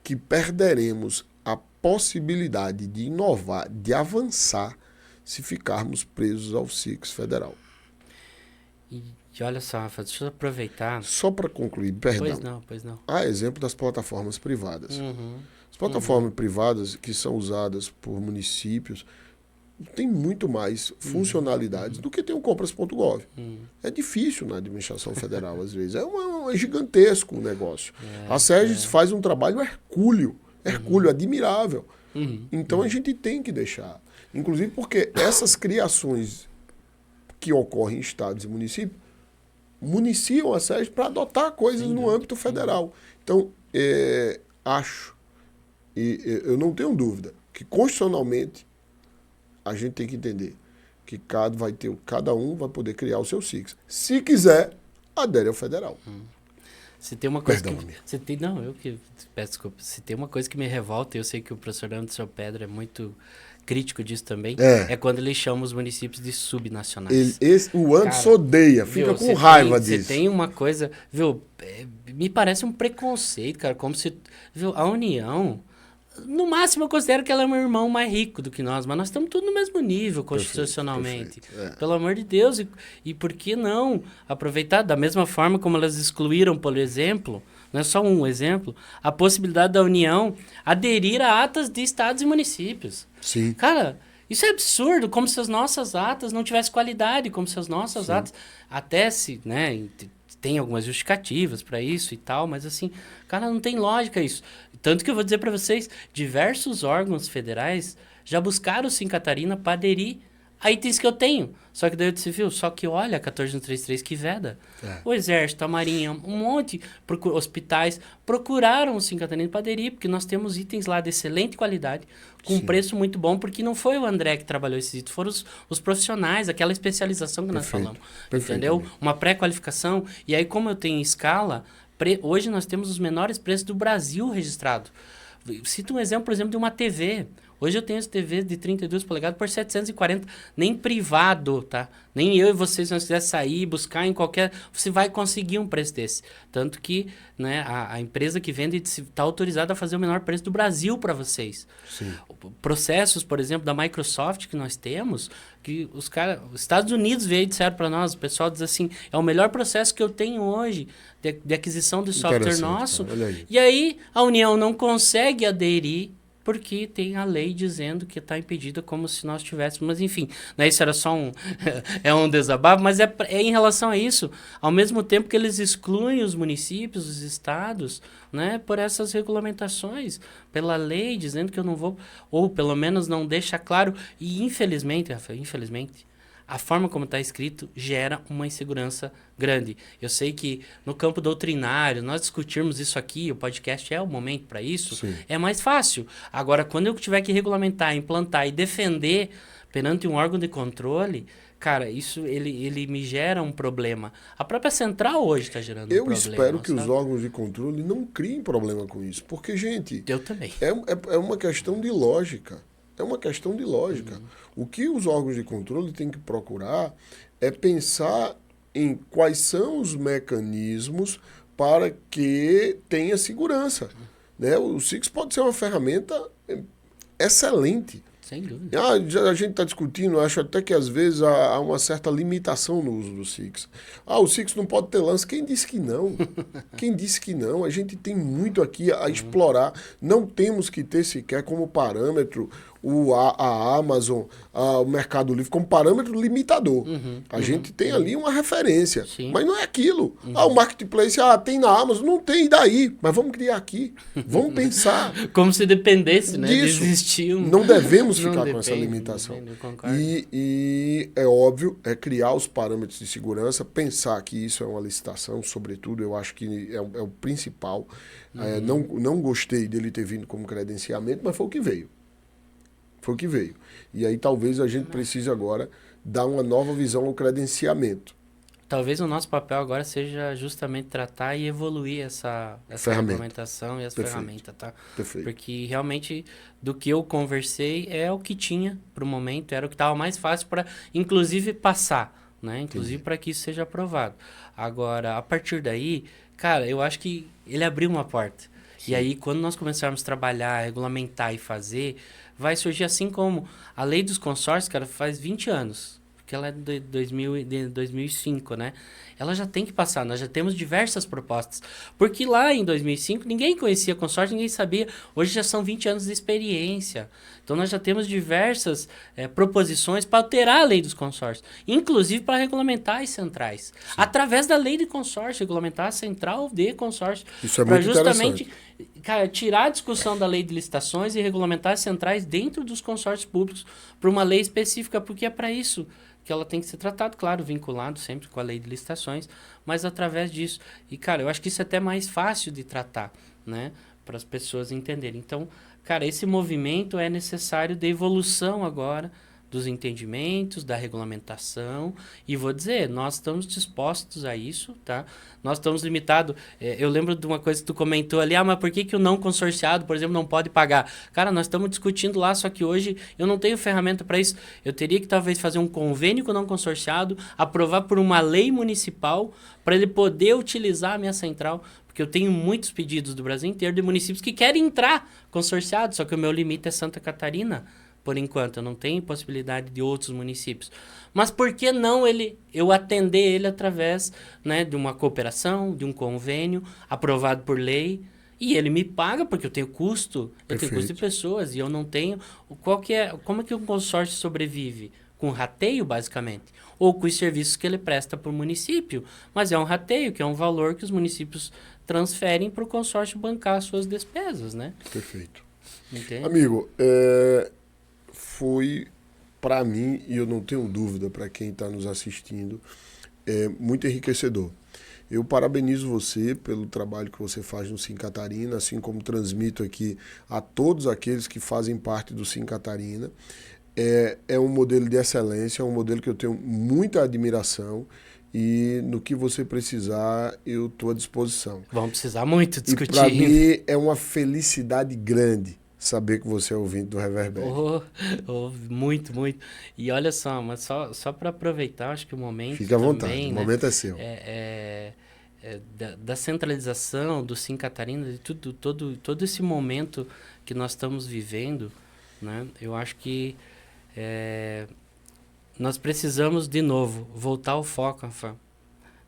que perderemos a possibilidade de inovar, de avançar, se ficarmos presos ao SIX federal. E olha só, Rafa, deixa eu aproveitar. Só para concluir, perdão. Pois não. Há exemplo das plataformas privadas. As plataformas privadas que são usadas por municípios têm muito mais funcionalidades do que tem o compras.gov. É difícil na administração federal, às vezes. É gigantesco o negócio. A SERGES faz um trabalho hercúleo, admirável. Então a gente tem que deixar. Inclusive porque essas criações que ocorrem em estados e municípios municiam a SERGES para adotar coisas no âmbito federal. Então, acho, e eu não tenho dúvida, que constitucionalmente a gente tem que entender que cada um vai poder criar o seu SIX. Se quiser, adere ao federal. Se tem uma coisa Perdão, peço desculpa. Se tem uma coisa que me revolta, e eu sei que o professor Anderson Pedra é muito crítico disso também, é quando ele chama os municípios de subnacionais. O Anderson odeia, fica com raiva disso. Você tem uma coisa, me parece um preconceito, cara, como se, a União, no máximo eu considero que ela é um irmão mais rico do que nós, mas nós estamos tudo no mesmo nível constitucionalmente. Perfeito. Pelo amor de Deus, e por que não aproveitar da mesma forma como elas excluíram, por exemplo, não é só um exemplo, a possibilidade da União aderir a atas de estados e municípios. Sim. Cara, isso é absurdo, como se as nossas atas não tivessem qualidade, como se as nossas atas, até se, né, tem algumas justificativas para isso e tal, mas assim, cara, não tem lógica isso. Tanto que eu vou dizer para vocês, diversos órgãos federais já buscaram o Sim Catarina para aderir a itens que eu tenho. Só que daí eu disse, só que olha, 14133 que veda. O Exército, a Marinha, um monte, hospitais, procuraram o Sim Catarina para aderir, porque nós temos itens lá de excelente qualidade, com preço muito bom, porque não foi o André que trabalhou esses itens, foram os profissionais, aquela especialização que nós falamos. Entendeu? Uma pré-qualificação. E aí, como eu tenho escala, hoje nós temos os menores preços do Brasil registrado. Cito um exemplo, por exemplo, de uma TV. Hoje eu tenho essa TV de 32 polegadas por 740, nem privado, tá? Nem eu e vocês, se nós quiser sair, buscar em qualquer... Você vai conseguir um preço desse. Tanto que, né, a empresa que vende está autorizada a fazer o menor preço do Brasil para vocês. Sim. Processos, por exemplo, da Microsoft que nós temos, que os Estados Unidos veio e disseram para nós, o pessoal diz assim, é o melhor processo que eu tenho hoje de aquisição de software nosso. E aí a União não consegue aderir porque tem a lei dizendo que está impedida, como se nós tivéssemos. Mas, enfim, né, isso era só um desabafo, mas é em relação a isso, ao mesmo tempo que eles excluem os municípios, os estados, né, por essas regulamentações, pela lei, dizendo que eu não vou, ou pelo menos não deixa claro, e infelizmente, Rafael, a forma como está escrito gera uma insegurança grande. Eu sei que no campo doutrinário, nós discutirmos isso aqui, o podcast é o momento para isso, Sim. é mais fácil. Agora, quando eu tiver que regulamentar, implantar e defender perante um órgão de controle, cara, isso ele me gera um problema. A própria central hoje está gerando um problema. Eu espero que sabe? os órgãos de controle não criem problema com isso. Porque, gente, Eu também. é uma questão de lógica. É uma questão de lógica. O que os órgãos de controle têm que procurar é pensar em quais são os mecanismos para que tenha segurança. Né? O SIX pode ser uma ferramenta excelente. Sem dúvida. A gente está discutindo, acho até que às vezes há uma certa limitação no uso do SIX. O SIX não pode ter lance. Quem disse que não? Quem disse que não? A gente tem muito aqui a explorar. Não temos que ter sequer como parâmetro a Amazon, o Mercado Livre, como parâmetro limitador. A gente tem ali uma referência. Sim. Mas não é aquilo. O Marketplace, tem na Amazon. Não tem, e daí? Mas vamos criar aqui. Vamos pensar. Como se dependesse, né? Disso. De existir um... Não devemos Não ficar depende, com essa limitação. eu concordo. E é óbvio, é criar os parâmetros de segurança, pensar que isso é uma licitação, sobretudo, eu acho que é o principal. Não gostei dele ter vindo como credenciamento, mas foi o que veio. Foi o que veio. E aí talvez a gente precise agora dar uma nova visão ao credenciamento. Talvez o nosso papel agora seja justamente tratar e evoluir essa regulamentação e essa ferramenta, tá? Perfeito. Porque realmente do que eu conversei é o que tinha para o momento, era o que estava mais fácil para, inclusive, passar, né? Inclusive para que isso seja aprovado. Agora, a partir daí, cara, eu acho que ele abriu uma porta. Sim. E aí, quando nós começarmos a trabalhar, regulamentar e fazer, vai surgir assim como a lei dos consórcios, cara, faz 20 anos. Porque ela é de 2005, né? Ela já tem que passar, nós já temos diversas propostas. Porque lá em 2005, ninguém conhecia consórcio, ninguém sabia. Hoje já são 20 anos de experiência. Então, nós já temos diversas proposições para alterar a lei dos consórcios. Inclusive para regulamentar as centrais. Sim. Através da lei de consórcio, regulamentar a central de consórcio. Isso é muito justamente, cara, tirar a discussão da lei de licitações e regulamentar as centrais dentro dos consórcios públicos para uma lei específica, porque é para isso que ela tem que ser tratada, claro, vinculado sempre com a lei de licitações, mas através disso. E, cara, eu acho que isso é até mais fácil de tratar, né? Para as pessoas entenderem. Então, cara, esse movimento é necessário de evolução agora dos entendimentos, da regulamentação, e vou dizer, nós estamos dispostos a isso, tá? Nós estamos limitados, eu lembro de uma coisa que tu comentou ali, mas por que o não consorciado, por exemplo, não pode pagar? Cara, nós estamos discutindo lá, só que hoje eu não tenho ferramenta para isso, eu teria que talvez fazer um convênio com o não consorciado, aprovar por uma lei municipal, para ele poder utilizar a minha central, porque eu tenho muitos pedidos do Brasil inteiro de municípios que querem entrar consorciados, só que o meu limite é Santa Catarina. Por enquanto, eu não tenho possibilidade de outros municípios. Mas por que não eu atender ele através, né, de uma cooperação, de um convênio aprovado por lei, e ele me paga porque eu tenho custo, eu tenho custo de pessoas, e eu não tenho... Como é que um consórcio sobrevive? Com rateio, basicamente. Ou com os serviços que ele presta para o município. Mas é um rateio, que é um valor que os municípios transferem para o consórcio bancar as suas despesas, né? Perfeito. Entende? Amigo, foi, para mim, e eu não tenho dúvida para quem está nos assistindo, muito enriquecedor. Eu parabenizo você pelo trabalho que você faz no Sim Catarina, assim como transmito aqui a todos aqueles que fazem parte do Sim Catarina. É um modelo de excelência, é um modelo que eu tenho muita admiração, e no que você precisar, eu estou à disposição. Vamos precisar muito discutir. E para mim é uma felicidade grande saber que você é ouvinte do Reverbere. Muito, muito. E olha só, mas só para aproveitar, acho que o momento Fica à vontade, também, o né, momento é seu. Da centralização do Sim Catarina, de todo esse momento que nós estamos vivendo, né, eu acho que nós precisamos, de novo, voltar ao foco,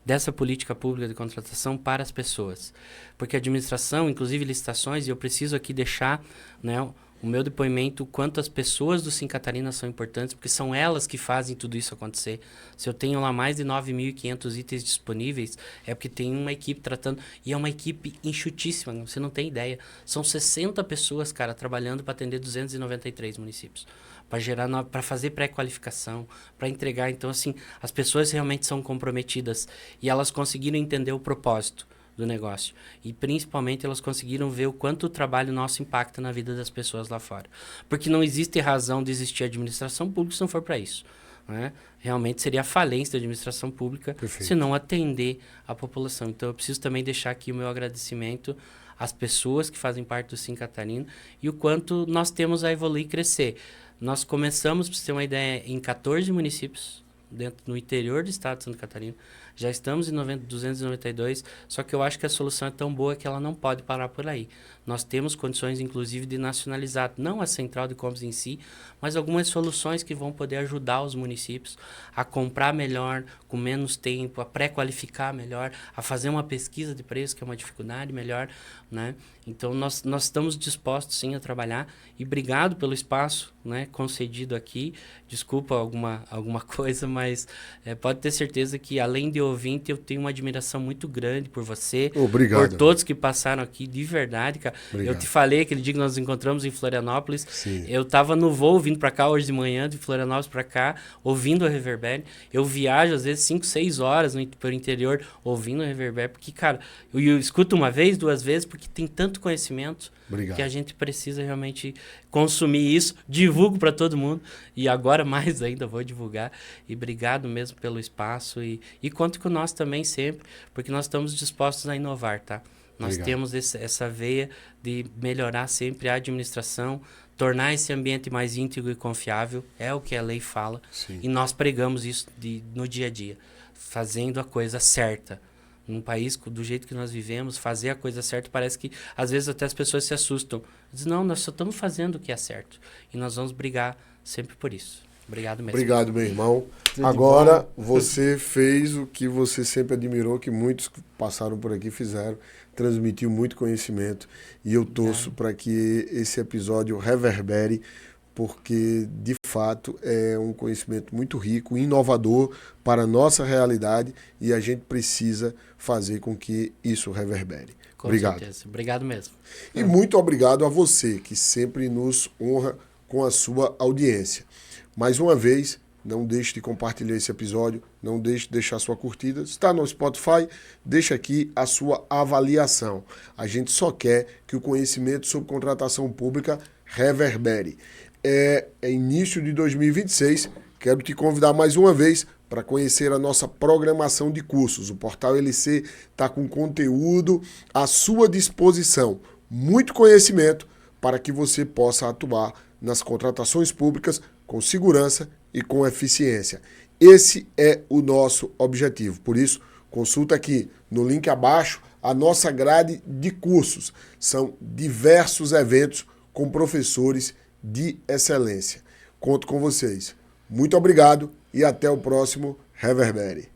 dessa política pública de contratação para as pessoas. Porque a administração, inclusive licitações, e eu preciso aqui deixar, né, o meu depoimento, o quanto as pessoas do Sim Catarina são importantes, porque são elas que fazem tudo isso acontecer. Se eu tenho lá mais de 9.500 itens disponíveis, é porque tem uma equipe tratando, e é uma equipe enxutíssima, você não tem ideia. São 60 pessoas, cara, trabalhando para atender 293 municípios. Para gerar, para fazer pré-qualificação, para entregar. Então, assim, as pessoas realmente são comprometidas e elas conseguiram entender o propósito do negócio. E, principalmente, elas conseguiram ver o quanto o trabalho nosso impacta na vida das pessoas lá fora. Porque não existe razão de existir administração pública se não for para isso. Né? Realmente seria a falência da administração pública se não atender a população. Então, eu preciso também deixar aqui o meu agradecimento às pessoas que fazem parte do Sim Catarina e o quanto nós temos a evoluir e crescer. Nós começamos, para você ter uma ideia, em 14 municípios no interior do estado de Santa Catarina. Já estamos em 292, só que eu acho que a solução é tão boa que ela não pode parar por aí. Nós temos condições, inclusive, de nacionalizar, não a central de compras em si, mas algumas soluções que vão poder ajudar os municípios a comprar melhor, com menos tempo, a pré-qualificar melhor, a fazer uma pesquisa de preço, que é uma dificuldade melhor, né? Então, nós estamos dispostos, sim, a trabalhar. E obrigado pelo espaço, né, concedido aqui. Desculpa alguma coisa, mas pode ter certeza que, além de ouvinte, eu tenho uma admiração muito grande por você. Obrigado. Por todos que passaram aqui, de verdade, cara. Obrigado. Eu te falei aquele dia que nós nos encontramos em Florianópolis. Sim. Eu estava no voo vindo para cá hoje de manhã, de Florianópolis para cá, ouvindo a Reverbere. Eu viajo, às vezes, 5, 6 horas pelo interior, ouvindo a Reverbere, porque, cara, eu escuto uma vez, 2 vezes, porque tem tanto conhecimento. Obrigado. Que a gente precisa realmente consumir isso. Divulgo para todo mundo. E agora mais ainda vou divulgar. E obrigado mesmo pelo espaço. E conto com nós também sempre, porque nós estamos dispostos a inovar, tá? Nós temos essa veia de melhorar sempre a administração, tornar esse ambiente mais íntegro e confiável. É o que a lei fala. Sim. E nós pregamos isso no dia a dia. Fazendo a coisa certa. Num país do jeito que nós vivemos, fazer a coisa certa, parece que às vezes até as pessoas se assustam. Dizem, não, nós só estamos fazendo o que é certo. E nós vamos brigar sempre por isso. Obrigado mesmo. Obrigado, meu irmão. Agora, você fez o que você sempre admirou, que muitos que passaram por aqui fizeram, transmitiu muito conhecimento. E eu torço para que esse episódio reverbere, porque, de fato, é um conhecimento muito rico, inovador para a nossa realidade e a gente precisa fazer com que isso reverbere. Com obrigado. certeza. Obrigado mesmo. E muito obrigado a você, que sempre nos honra com a sua audiência. Mais uma vez, não deixe de compartilhar esse episódio, não deixe de deixar sua curtida. Está no Spotify, deixa aqui a sua avaliação. A gente só quer que o conhecimento sobre contratação pública reverbere. É início de 2026, quero te convidar mais uma vez para conhecer a nossa programação de cursos. O Portal LC está com conteúdo à sua disposição, muito conhecimento para que você possa atuar nas contratações públicas com segurança e com eficiência. Esse é o nosso objetivo. Por isso, consulta aqui no link abaixo a nossa grade de cursos. São diversos eventos com professores de excelência. Conto com vocês. Muito obrigado e até o próximo Reverbere.